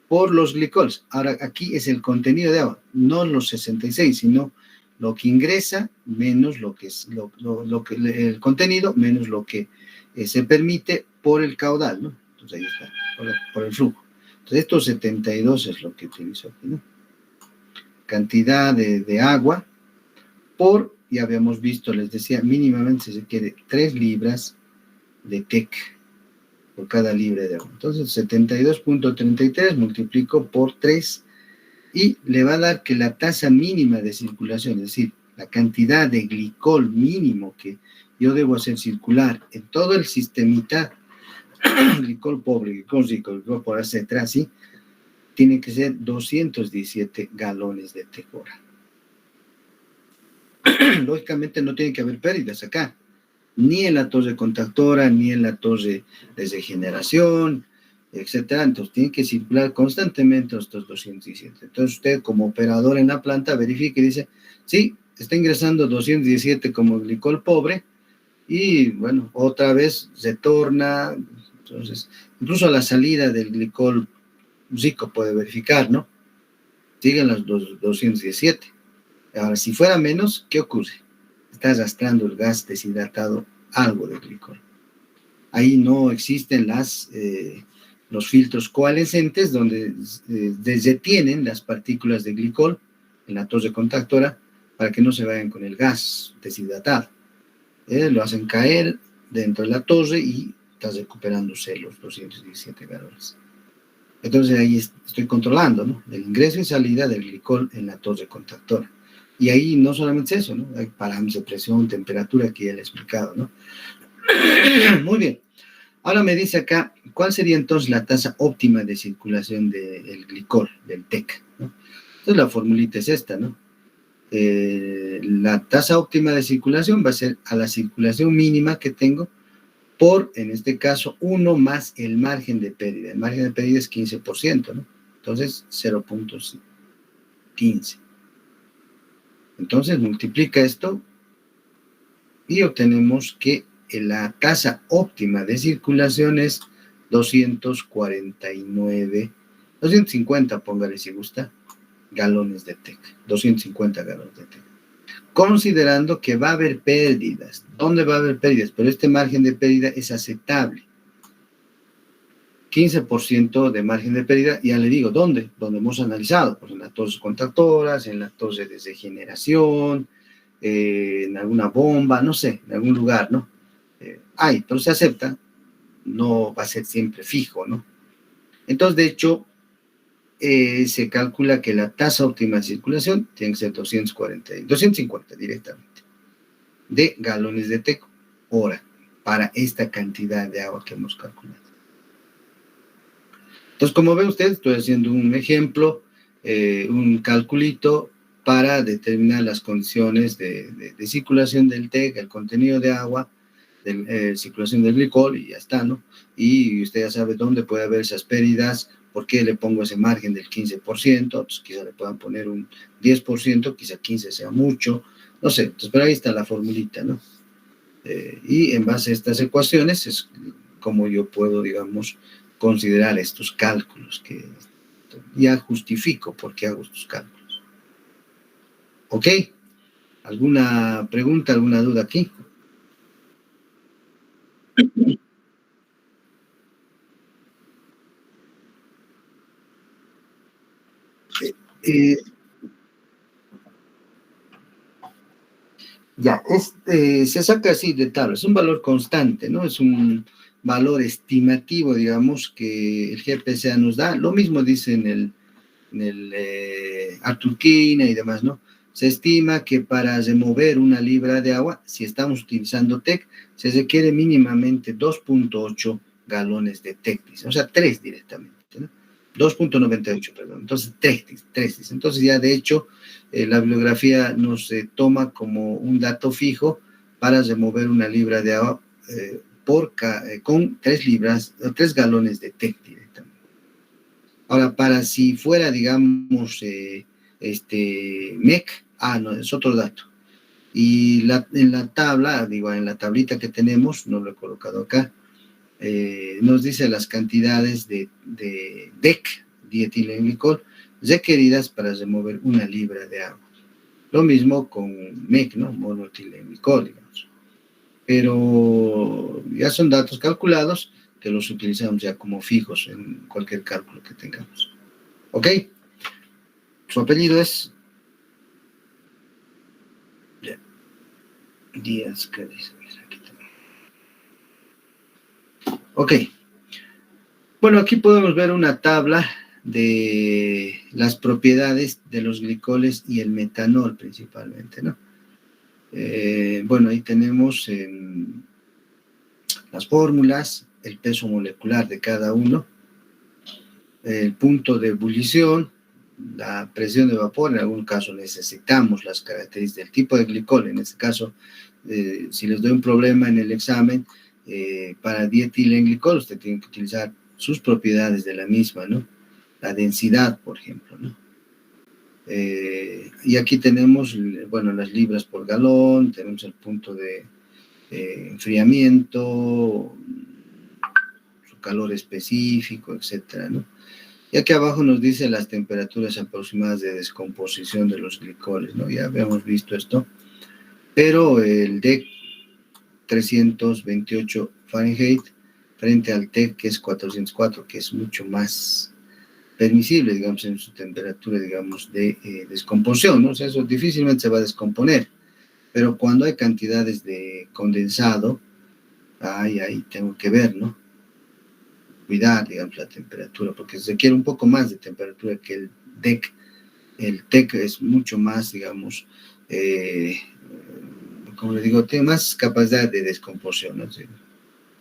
A: por los glicols. Ahora, aquí es el contenido de agua, no los 66, sino lo que ingresa menos lo que es el contenido menos lo que se permite por el caudal, ¿no? Entonces ahí está, por el flujo. Entonces estos 72 es lo que utilizo aquí, ¿no? Cantidad de agua por, ya habíamos visto, les decía, mínimamente se requiere 3 libras de TEC por cada libra de agua. Entonces 72.33 multiplico por 3 y le va a dar que la tasa mínima de circulación, es decir, la cantidad de glicol mínimo que yo debo hacer circular en todo el sistemita, glicol pobre, glicol rico, glicol por etcétera, ¿sí? Tiene que ser 217 galones de TEC hora. Lógicamente no tiene que haber pérdidas acá, ni en la torre contactora, ni en la torre de regeneración, etcétera. Entonces tiene que circular constantemente estos 217. Entonces usted como operador en la planta verifique y dice, sí, está ingresando 217 como glicol pobre y bueno, otra vez retorna. Entonces, incluso a la salida del glicol rico puede verificar, ¿no? Siguen los 217. Ahora, si fuera menos, ¿qué ocurre? Está arrastrando el gas deshidratado algo de glicol. Ahí no existen los filtros coalescentes donde detienen las partículas de glicol en la torre contactora para que no se vayan con el gas deshidratado. Lo hacen caer dentro de la torre y está recuperándose los 217 galones. Entonces ahí estoy controlando, ¿no? El ingreso y salida del glicol en la torre contactora. Y ahí no solamente es eso, ¿no? Hay parámetros de presión, temperatura que ya le he explicado, ¿no? Muy bien. Ahora me dice acá, ¿cuál sería entonces la tasa óptima de circulación del glicol, del TEC, ¿no? Entonces la formulita es esta, ¿no? La tasa óptima de circulación va a ser a la circulación mínima que tengo por, en este caso, 1 más el margen de pérdida. El margen de pérdida es 15%, ¿no? Entonces, 0.15. Entonces, multiplica esto y obtenemos que la tasa óptima de circulación es 250, póngale si gusta, galones de TEC. 250 galones de TEC. Considerando que va a haber pérdidas. ¿Dónde va a haber pérdidas? Pero este margen de pérdida es aceptable. 15% de margen de pérdida, ya le digo, ¿dónde? Donde hemos analizado, pues en las torres contactoras, en la torre de regeneración, en alguna bomba, no sé, en algún lugar, ¿no? Pero se acepta, no va a ser siempre fijo, ¿no? Entonces, de hecho, se calcula que la tasa óptima de circulación tiene que ser 250 directamente de galones de TEC hora para esta cantidad de agua que hemos calculado. Entonces, como ve usted, estoy haciendo un ejemplo, un calculito para determinar las condiciones de circulación del TEC, el contenido de agua, circulación del glicol y ya está, ¿no? Y usted ya sabe dónde puede haber esas pérdidas, por qué le pongo ese margen del 15%, pues quizá le puedan poner un 10%, quizá 15 sea mucho, no sé, entonces, pero ahí está la formulita, ¿no? Y en base a estas ecuaciones es como yo puedo, digamos, considerar estos cálculos que ya justifico por qué hago estos cálculos. ¿Ok? ¿Alguna pregunta, alguna duda aquí? Se saca así de tabla, es un valor constante, ¿no? Es un valor estimativo, digamos, que el GPCA nos da. Lo mismo dice en el Arturquina y demás, ¿no? Se estima que para remover una libra de agua, si estamos utilizando TEC, se requiere mínimamente 2.8 galones de TEC, o sea, 3 directamente, ¿no? 2.98, perdón. Entonces, 3. Entonces, ya de hecho, la bibliografía nos toma como un dato fijo para remover una libra de agua con 3 galones de TEC directamente. Ahora, para si fuera, digamos, MEC, no, es otro dato. Y en la tabla, en la tablita que tenemos, no lo he colocado acá, nos dice las cantidades de DEC, dietilenglicol, requeridas para remover una libra de agua. Lo mismo con MEC, ¿no? Monoetilenglicol, digamos. Pero ya son datos calculados que los utilizamos ya como fijos en cualquier cálculo que tengamos. ¿Ok? Su apellido es Díaz, ¿qué dice? Aquí también. Ok. Bueno, aquí podemos ver una tabla de las propiedades de los glicoles y el metanol principalmente, ¿no? Bueno, ahí tenemos las fórmulas, el peso molecular de cada uno, el punto de ebullición, la presión de vapor. En algún caso necesitamos las características del tipo de glicol. En este caso, si les doy un problema en el examen, para dietilenglicol usted tiene que utilizar sus propiedades de la misma, ¿no? La densidad, por ejemplo, ¿no? Y aquí tenemos, bueno, las libras por galón, tenemos el punto de enfriamiento, su calor específico, etcétera, ¿no? Y aquí abajo nos dice las temperaturas aproximadas de descomposición de los glicoles, ¿no? Ya habíamos visto esto, pero el DEC 328 Fahrenheit frente al TEC, que es 404, que es mucho más permisible, digamos, en su temperatura, digamos, de descomposición, ¿no? O sea, eso difícilmente se va a descomponer, pero cuando hay cantidades de condensado, ahí tengo que ver, ¿no? Cuidar, digamos, la temperatura, porque se requiere un poco más de temperatura que el DEC. El TEC es mucho más, digamos, como le digo, tiene más capacidad de descomposición, ¿no? Sí.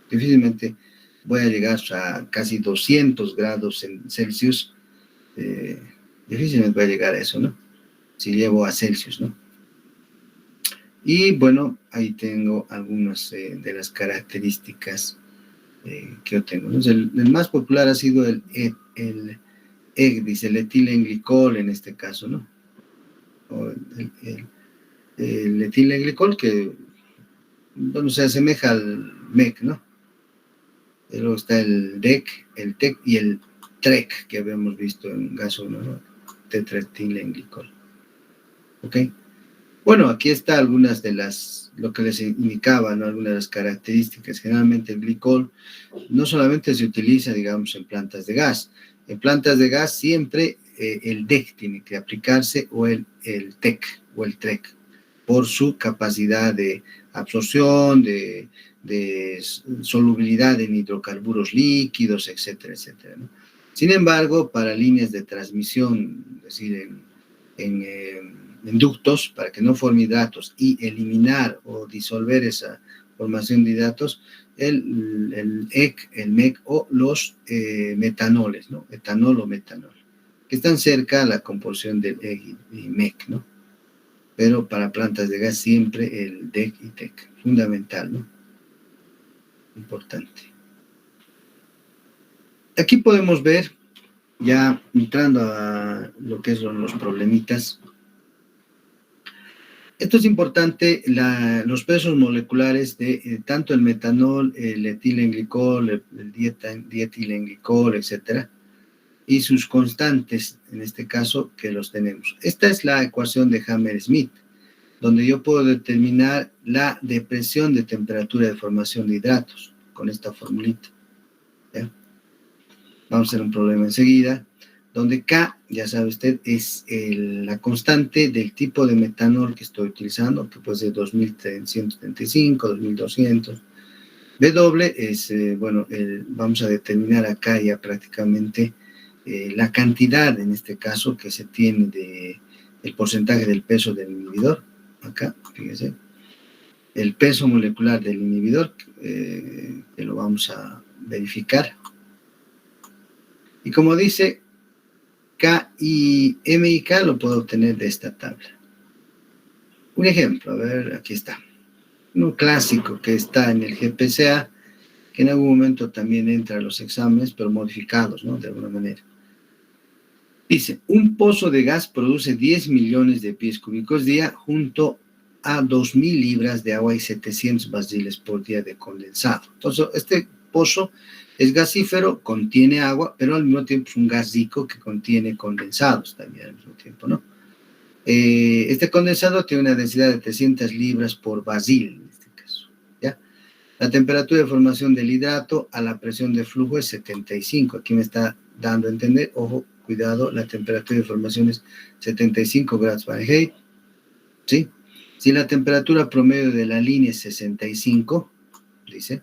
A: Difícilmente voy a llegar a casi 200 grados Celsius, difícilmente voy a llegar a eso, ¿no? Si llevo a Celsius, ¿no? Y bueno, ahí tengo algunas de las características que yo tengo, ¿no? El más popular ha sido el dice el etilenglicol en este caso, ¿no? O el etilenglicol que, bueno, se asemeja al MEC, ¿no? Luego está el DEC, el TEC y el TREC que habíamos visto en gaso, ¿no? Tetraetilenglicol. ¿Ok? Bueno, aquí está algunas de lo que les indicaba, ¿no? Algunas de las características. Generalmente el glicol no solamente se utiliza, digamos, en plantas de gas. En plantas de gas siempre el DEC tiene que aplicarse, o el TEC o el TREC, por su capacidad de absorción, de solubilidad en hidrocarburos líquidos, etcétera, etcétera, ¿no? Sin embargo, para líneas de transmisión, es decir, en ductos, para que no forme hidratos y eliminar o disolver esa formación de hidratos, el EC, el MEC o los metanoles, ¿no? Etanol o metanol, que están cerca a la composición del EC y MEC, ¿no? Pero para plantas de gas siempre el DEC y TEC, fundamental, ¿no? Importante. Aquí podemos ver, ya entrando a lo que son los problemitas. Esto es importante, los pesos moleculares de tanto el metanol, el etilenglicol, el dietilenglicol, etcétera, y sus constantes, en este caso, que los tenemos. Esta es la ecuación de Hammer-Smith, donde yo puedo determinar la depresión de temperatura de formación de hidratos con esta formulita. ¿Ya? Vamos a hacer un problema enseguida, donde K, ya sabe usted, es la constante del tipo de metanol que estoy utilizando, que puede ser 2135, 2200. W es, bueno, vamos a determinar acá ya prácticamente la cantidad, en este caso, que se tiene el porcentaje del peso del inhibidor. Acá, fíjese, el peso molecular del inhibidor, que lo vamos a verificar. Y como dice, K y M y K lo puedo obtener de esta tabla. Un ejemplo, a ver, aquí está. Un clásico que está en el GPCA, que en algún momento también entra a los exámenes, pero modificados, ¿no? De alguna manera. Dice, un pozo de gas produce 10 millones de pies cúbicos día junto a 2.000 libras de agua y 700 barriles por día de condensado. Entonces, este pozo es gasífero, contiene agua, pero al mismo tiempo es un gas rico que contiene condensados también al mismo tiempo, ¿no? Este condensado tiene una densidad de 300 libras por barril, en este caso, ¿ya? La temperatura de formación del hidrato a la presión de flujo es 75. Aquí me está dando a entender, ojo, cuidado, la temperatura de formación es 75 grados Fahrenheit, ¿sí? Si la temperatura promedio de la línea es 65, dice,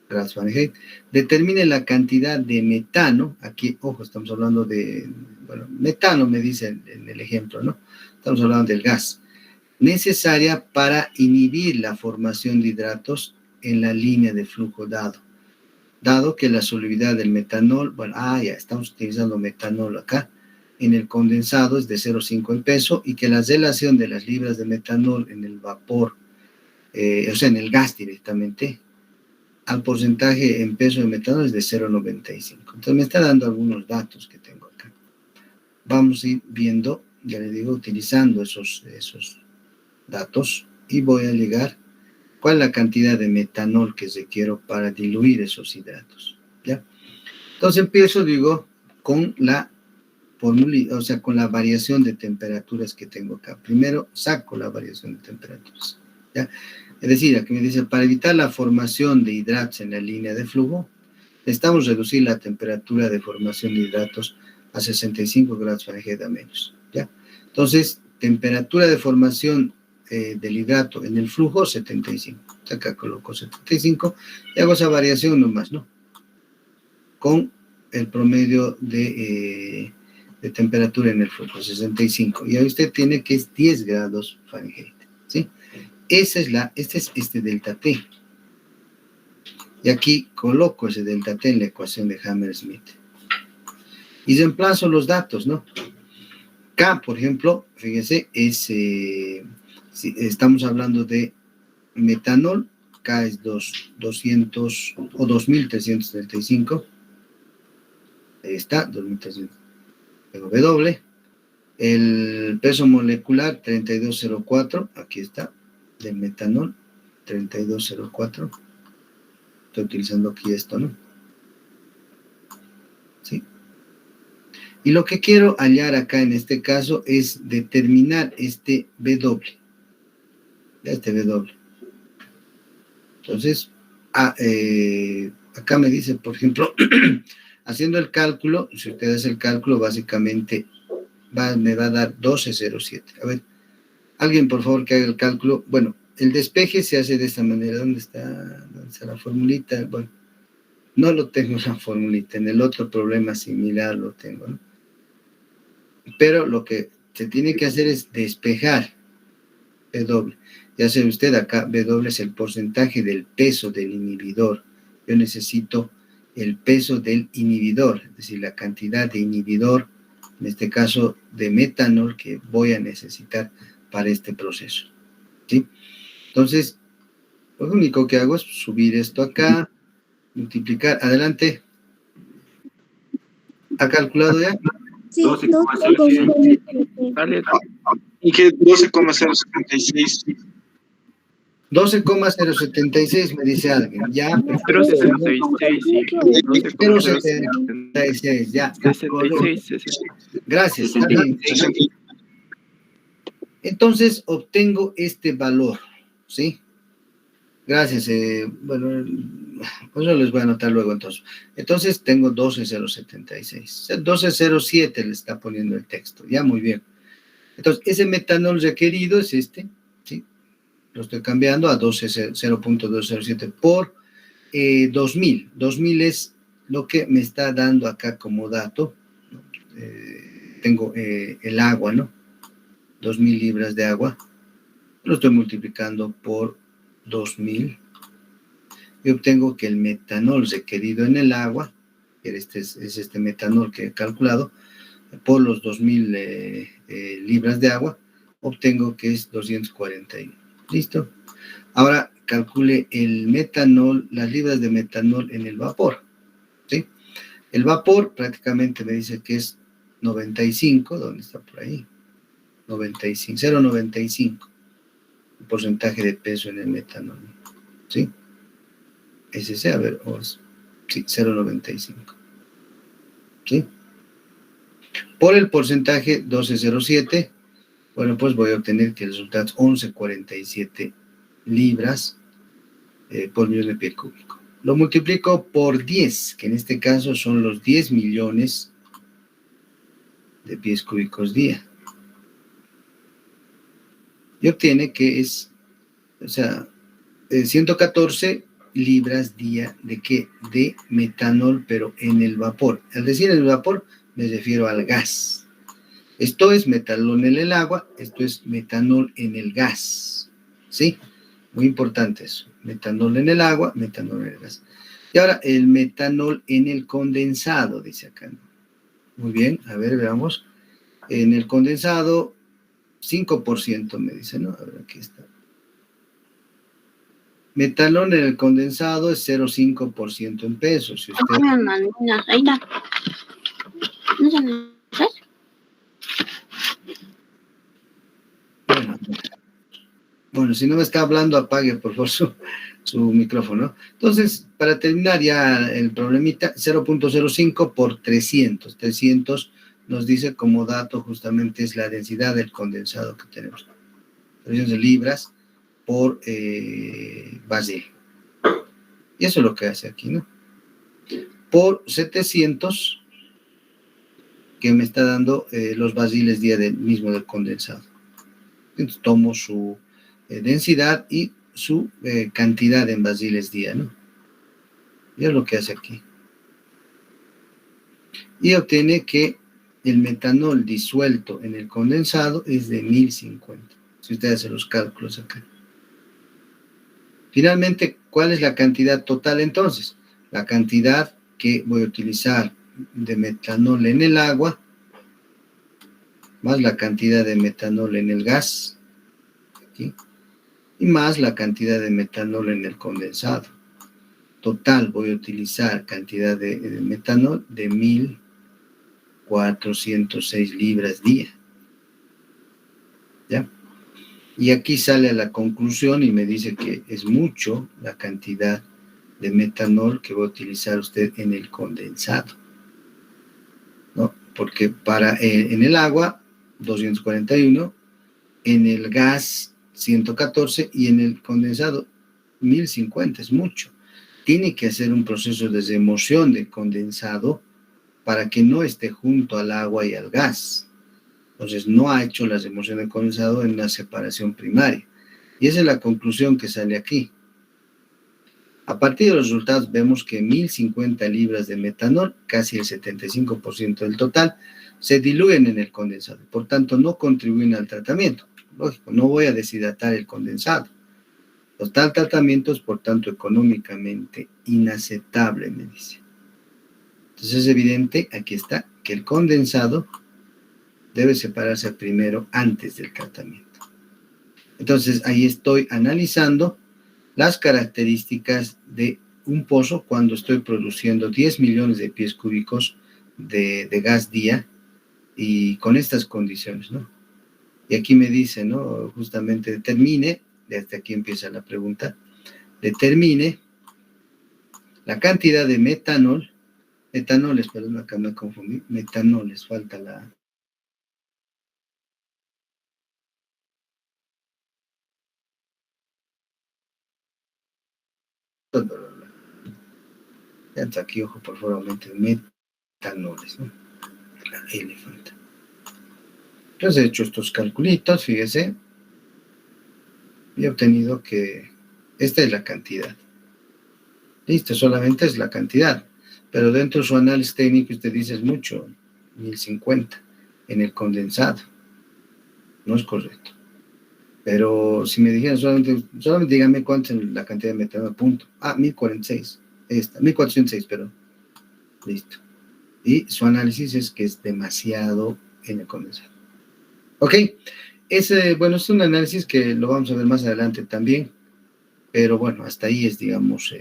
A: grados Fahrenheit, determine la cantidad de metano, aquí, ojo, estamos hablando de, bueno, metano me dice en el ejemplo, ¿no? Estamos hablando del gas, necesaria para inhibir la formación de hidratos en la línea de flujo dado que la solubilidad del metanol, bueno, ya estamos utilizando metanol acá, en el condensado es de 0,5 en peso, y que la relación de las libras de metanol en el vapor, o sea, en el gas directamente, al porcentaje en peso de metanol es de 0,95. Entonces me está dando algunos datos que tengo acá. Vamos a ir viendo, ya le digo, utilizando esos datos, y voy a llegar cuál es la cantidad de metanol que requiero para diluir esos hidratos, ¿ya? Entonces empiezo, digo, con la fórmula, o sea, con la variación de temperaturas que tengo acá. Primero saco la variación de temperaturas, ¿ya? Es decir, aquí me dice, para evitar la formación de hidratos en la línea de flujo, necesitamos reducir la temperatura de formación de hidratos a 65 grados Fahrenheit a menos, ¿ya? Entonces, temperatura de formación del hidrato en el flujo, 75. Acá coloco 75 y hago esa variación nomás, ¿no? Con el promedio de temperatura en el flujo, 65. Y ahí usted tiene que es 10 grados Fahrenheit, ¿sí? Este es delta T. Y aquí coloco ese delta T en la ecuación de Hammersmith. Y reemplazo los datos, ¿no? K, por ejemplo, fíjense, si estamos hablando de metanol, K es 200 o 2335. Ahí está, 2300. W. El peso molecular, 3204. Aquí está, del metanol, 3204. Estoy utilizando aquí esto, ¿no? ¿Sí? Y lo que quiero hallar acá en este caso es determinar este W. Este W. Entonces, acá me dice, por ejemplo, haciendo el cálculo, si usted hace el cálculo, básicamente me va a dar 1207. A ver, alguien por favor que haga el cálculo. Bueno, el despeje se hace de esta manera. ¿Dónde está la formulita? Bueno, no lo tengo la formulita. En el otro problema similar lo tengo, ¿no? Pero lo que se tiene que hacer es despejar W. Ya sabe usted, acá W es el porcentaje del peso del inhibidor. Yo necesito el peso del inhibidor, es decir, la cantidad de inhibidor, en este caso de metanol, que voy a necesitar para este proceso, ¿sí? Entonces, lo único que hago es subir esto acá, multiplicar, adelante. ¿Ha calculado ya?
F: Sí,
D: 12,076. Dale.
G: ¿Y qué? 12,076.
A: 12,076 me dice alguien. Ya,
D: Pero 66, sí.
A: pero
D: 12,076.
A: 76, ya.
D: 66.
A: Gracias, está bien. Entonces obtengo este valor, ¿sí? Gracias. Bueno, pues yo les voy a anotar luego entonces. Entonces tengo 12,076. 12,07 le está poniendo el texto. Ya, muy bien. Entonces, ese metanol requerido es este, ¿sí? Lo estoy cambiando a 0.207 por 2000. 2000 es lo que me está dando acá como dato, ¿no? Tengo el agua, ¿no? 2000 libras de agua. Lo estoy multiplicando por 2000. Y obtengo que el metanol requerido en el agua, que es este metanol que he calculado, por los 2000 libras de agua, obtengo que es 241. ¿Listo? Ahora calcule el metanol, las libras de metanol en el vapor. ¿Sí? El vapor prácticamente me dice que es 95, ¿dónde está por ahí? 95, 0,95, el porcentaje de peso en el metanol. ¿Sí? Ese, a ver, sí, 0,95. ¿Sí? Por el porcentaje 12,07, bueno, pues voy a obtener que el resultado es 11,47 libras por millón de pie cúbico. Lo multiplico por 10, que en este caso son los 10 millones de pies cúbicos día. Y obtiene que es, o sea, 114 libras día de qué? De metanol, pero en el vapor. Al decir en el vapor, me refiero al gas. Esto es metanol en el agua, esto es metanol en el gas. ¿Sí? Muy importante eso. Metanol en el agua, metanol en el gas. Y ahora, el metanol en el condensado, dice acá. Muy bien, a ver, veamos. En el condensado, 5% me dice, ¿no? A ver, aquí está. Metanol en el condensado es 0,5% en pesos. Si usted... Bueno, si no me está hablando, apague por favor su micrófono. Entonces, para terminar ya el problemita, 0,05 por 300. 300 nos dice como dato justamente es la densidad del condensado que tenemos. 300 libras por barril. Y eso es lo que hace aquí, ¿no? Por 700, que me está dando los barriles día del mismo del condensado. Entonces tomo su densidad y su cantidad en barriles día, ¿no? Y es lo que hace aquí. Y obtiene que el metanol disuelto en el condensado es de 1050. Si usted hace los cálculos acá. Finalmente, ¿cuál es la cantidad total entonces? La cantidad que voy a utilizar de metanol en el agua, más la cantidad de metanol en el gas, aquí, y más la cantidad de metanol en el condensado. Total, voy a utilizar cantidad de metanol de 1406 libras día. ¿Ya? Y aquí sale a la conclusión y me dice que es mucho la cantidad de metanol que va a utilizar usted en el condensado, ¿no? Porque para en el agua 241, en el gas 114 y en el condensado 1050, es mucho. Tiene que hacer un proceso de remoción del condensado para que no esté junto al agua y al gas. Entonces no ha hecho la remoción del condensado en la separación primaria. Y esa es la conclusión que sale aquí. A partir de los resultados vemos que 1050 libras de metanol, casi el 75% del total, se diluyen en el condensado. Por tanto, no contribuyen al tratamiento. Lógico, no voy a deshidratar el condensado. Los tal tratamiento es, por tanto, económicamente inaceptable, me dice. Entonces es evidente, aquí está, que el condensado debe separarse primero antes del tratamiento. Entonces ahí estoy analizando las características de un pozo cuando estoy produciendo 10 millones de pies cúbicos de gas día y con estas condiciones, ¿no? Y aquí me dice, ¿no? Justamente determine, desde aquí empieza la pregunta, determine la cantidad de metanoles, perdón, acá me confundí, metanoles, falta la... Ya está aquí, ojo, por favor, aumente metanoles, ¿no? La L falta. Entonces he hecho estos calculitos, fíjese, y he obtenido que esta es la cantidad. Listo, solamente es la cantidad, pero dentro de su análisis técnico usted dice es mucho, 1050 en el condensado. No es correcto. Pero si me dijeran solamente dígame cuánto es la cantidad de metanol, punto. 1046. Esta, 1406, perdón. Listo. Y su análisis es que es demasiado en el condensado. Ok, bueno, es un análisis que lo vamos a ver más adelante también, pero bueno, hasta ahí es, digamos,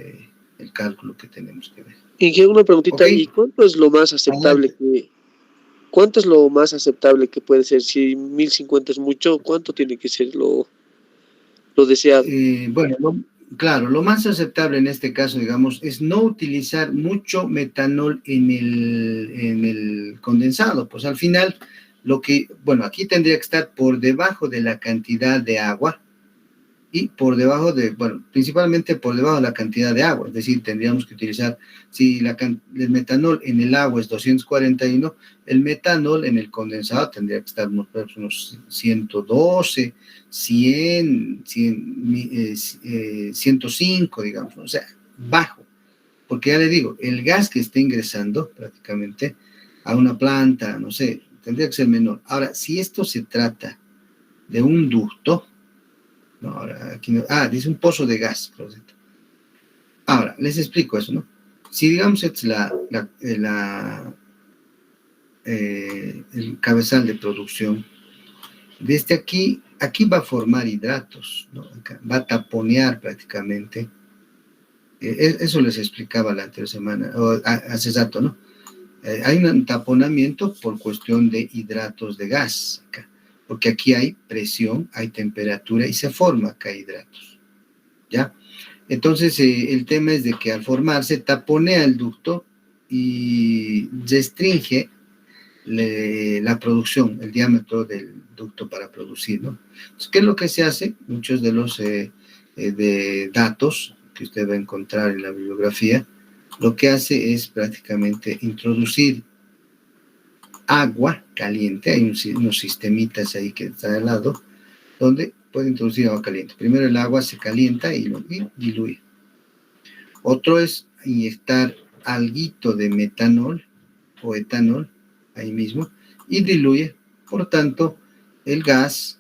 A: el cálculo que tenemos que ver.
F: Y una preguntita,
A: Ok,
F: ¿y cuánto es lo más aceptable
A: adelante.
F: cuánto es lo más aceptable que puede ser? Si 1050 es mucho, ¿cuánto tiene que ser lo deseado?
A: Bueno, claro, lo más aceptable en este caso, digamos, es no utilizar mucho metanol en el condensado. Pues al final, bueno, aquí tendría que estar por debajo de la cantidad de agua y por debajo bueno, principalmente por debajo de la cantidad de agua. Es decir, tendríamos que utilizar, si el metanol en el agua es 241, el metanol en el condensado tendría que estar unos 112, 100, 105, digamos, o sea, bajo. Porque ya le digo, el gas que está ingresando prácticamente a una planta, no sé, tendría que ser menor. Ahora, si esto se trata de un ducto, no, ahora aquí no, dice un pozo de gas. Ahora, les explico eso, ¿no? Si digamos es el cabezal de producción, desde aquí va a formar hidratos, ¿no? Acá, va a taponear prácticamente. Eso les explicaba la anterior semana, o hace rato, ¿no? Hay un taponamiento por cuestión de hidratos de gas, acá, porque aquí hay presión, hay temperatura y se forma acá hidratos, ¿ya? Entonces, el tema es de que al formarse taponea el ducto y restringe la producción, el diámetro del ducto para producir, ¿no? Entonces, ¿qué es lo que se hace? Muchos de los de datos que usted va a encontrar en la bibliografía, lo que hace es prácticamente introducir agua caliente, hay unos sistemitas ahí que están al lado, donde puede introducir agua caliente. Primero el agua se calienta y diluye. Otro es inyectar alguito de metanol o etanol ahí mismo y diluye. Por tanto, el gas,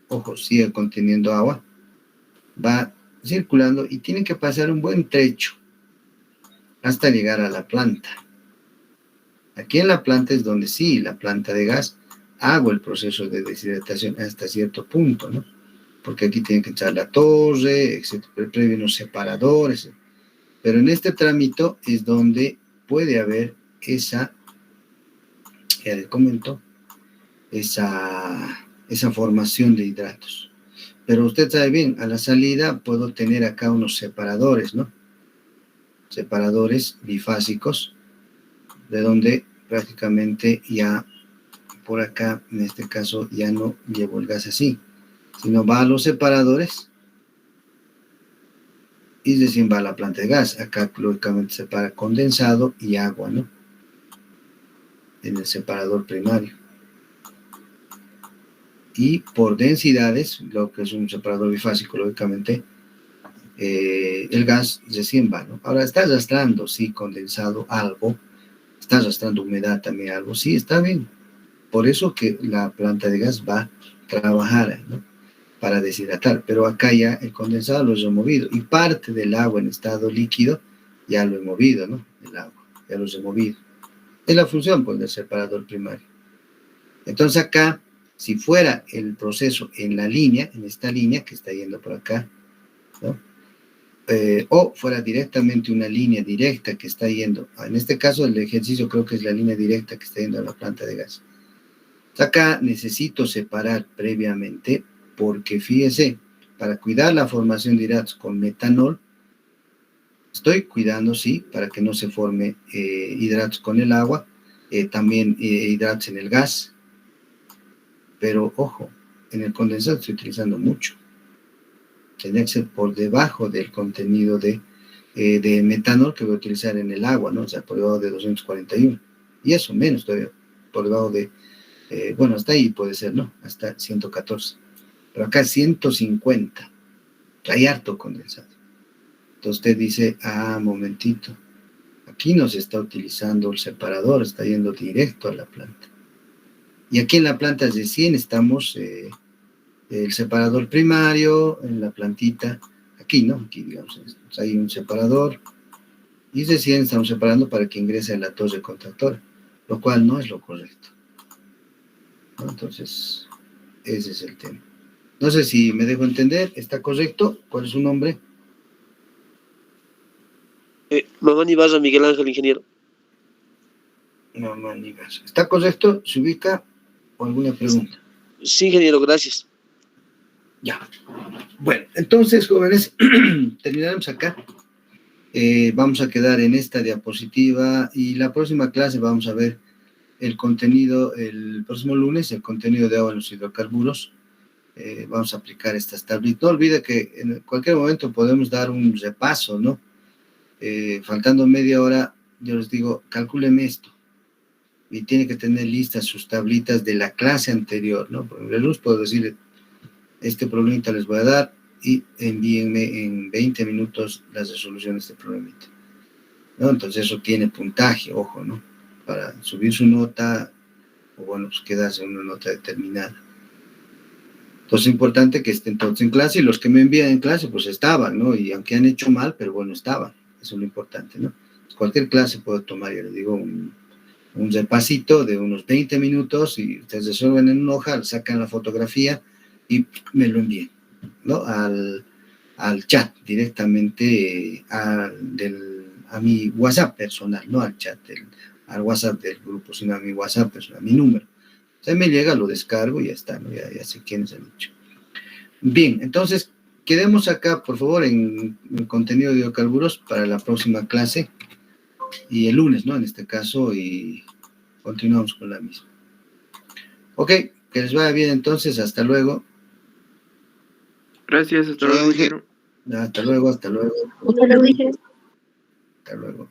A: ojo, sigue conteniendo agua, va circulando y tiene que pasar un buen trecho hasta llegar a la planta. Aquí en la planta es donde sí, la planta de gas, hago el proceso de deshidratación hasta cierto punto, ¿no? Porque aquí tienen que echar la torre, etcétera, previo unos separadores, pero en este trámite es donde puede haber esa, ya les comento, esa formación de hidratos. Pero usted sabe bien, a la salida puedo tener acá unos separadores, ¿no? Separadores bifásicos, de donde prácticamente ya por acá, en este caso, ya no llevo el gas así, sino va a los separadores y recién va a la planta de gas. Acá, lógicamente, separa condensado y agua, ¿no? En el separador primario. Y por densidades, lo que es un separador bifásico, lógicamente, el gas recién va, ¿no? Ahora, está arrastrando, sí, condensado algo, está arrastrando humedad también algo, sí, está bien. Por eso que la planta de gas va a trabajar, ¿no? Para deshidratar, pero acá ya el condensado lo he removido y parte del agua en estado líquido ya lo he movido, ¿no? El agua, ya lo he removido. Es la función, pues, del separador primario. Entonces acá, si fuera el proceso en la línea, en esta línea que está yendo por acá, ¿no? O fuera directamente una línea directa que está yendo, en este caso el ejercicio creo que es la línea directa que está yendo a la planta de gas. Acá necesito separar previamente, porque fíjese, para cuidar la formación de hidratos con metanol, estoy cuidando, sí, para que no se forme hidratos con el agua, también hidratos en el gas, pero ojo, en el condensado estoy utilizando mucho. Tendría que ser por debajo del contenido de metanol que voy a utilizar en el agua, ¿no? O sea, por debajo de 241. Y eso menos todavía, por debajo de, bueno, hasta ahí puede ser, ¿no? Hasta 114. Pero acá 150. Hay harto condensado. Entonces usted dice, momentito, aquí no se está utilizando el separador, está yendo directo a la planta. Y aquí en la planta recién estamos el separador primario, en la plantita, aquí, ¿no? Aquí, digamos, hay un separador, y recién estamos separando para que ingrese a la torre contactora, lo cual no es lo correcto, ¿no? Entonces, ese es el tema. No sé si me dejo entender, ¿está correcto? ¿Cuál es su nombre?
F: Mamán Ibarra, Miguel Ángel, ingeniero.
A: No, Manigas. ¿Está correcto? ¿Se ubica? ¿O alguna pregunta?
F: Sí, ingeniero, gracias.
A: Ya. Bueno, entonces, jóvenes, terminaremos acá. Vamos a quedar en esta diapositiva y la próxima clase vamos a ver el contenido, el próximo lunes, el contenido de agua en los hidrocarburos. Vamos a aplicar estas tablitas. No olvide que en cualquier momento podemos dar un repaso, ¿no? Faltando media hora, yo les digo, calcúleme esto. Y tiene que tener listas sus tablitas de la clase anterior, ¿no? Por la luz puedo decirle, este problemita les voy a dar y envíenme en 20 minutos las resoluciones de este problemita, ¿no? Entonces eso tiene puntaje, ojo, ¿no? Para subir su nota, o bueno, pues quedarse en una nota determinada. Entonces es importante que estén todos en clase y los que me envían en clase, pues estaban, ¿no? Y aunque han hecho mal, pero bueno, estaban. Eso es lo importante, ¿no? Cualquier clase puedo tomar, yo les digo, un repasito de unos 20 minutos y ustedes resuelven en una hoja, sacan la fotografía y me lo envíen, ¿no? Al chat directamente, a mi WhatsApp personal, no al chat, al WhatsApp del grupo, sino a mi WhatsApp personal, a mi número. O sea, me llega, lo descargo y ya está, ¿no? Ya sé quiénes han hecho. Bien, entonces, quedemos acá, por favor, en el contenido de hidrocarburos para la próxima clase. Y el lunes, ¿no? En este caso, y continuamos con la misma. Ok, que les vaya bien entonces, hasta luego.
D: Gracias, hasta luego, ingeniero.
A: Hasta luego, hasta luego.
B: Hasta luego, dije.
A: Hasta luego.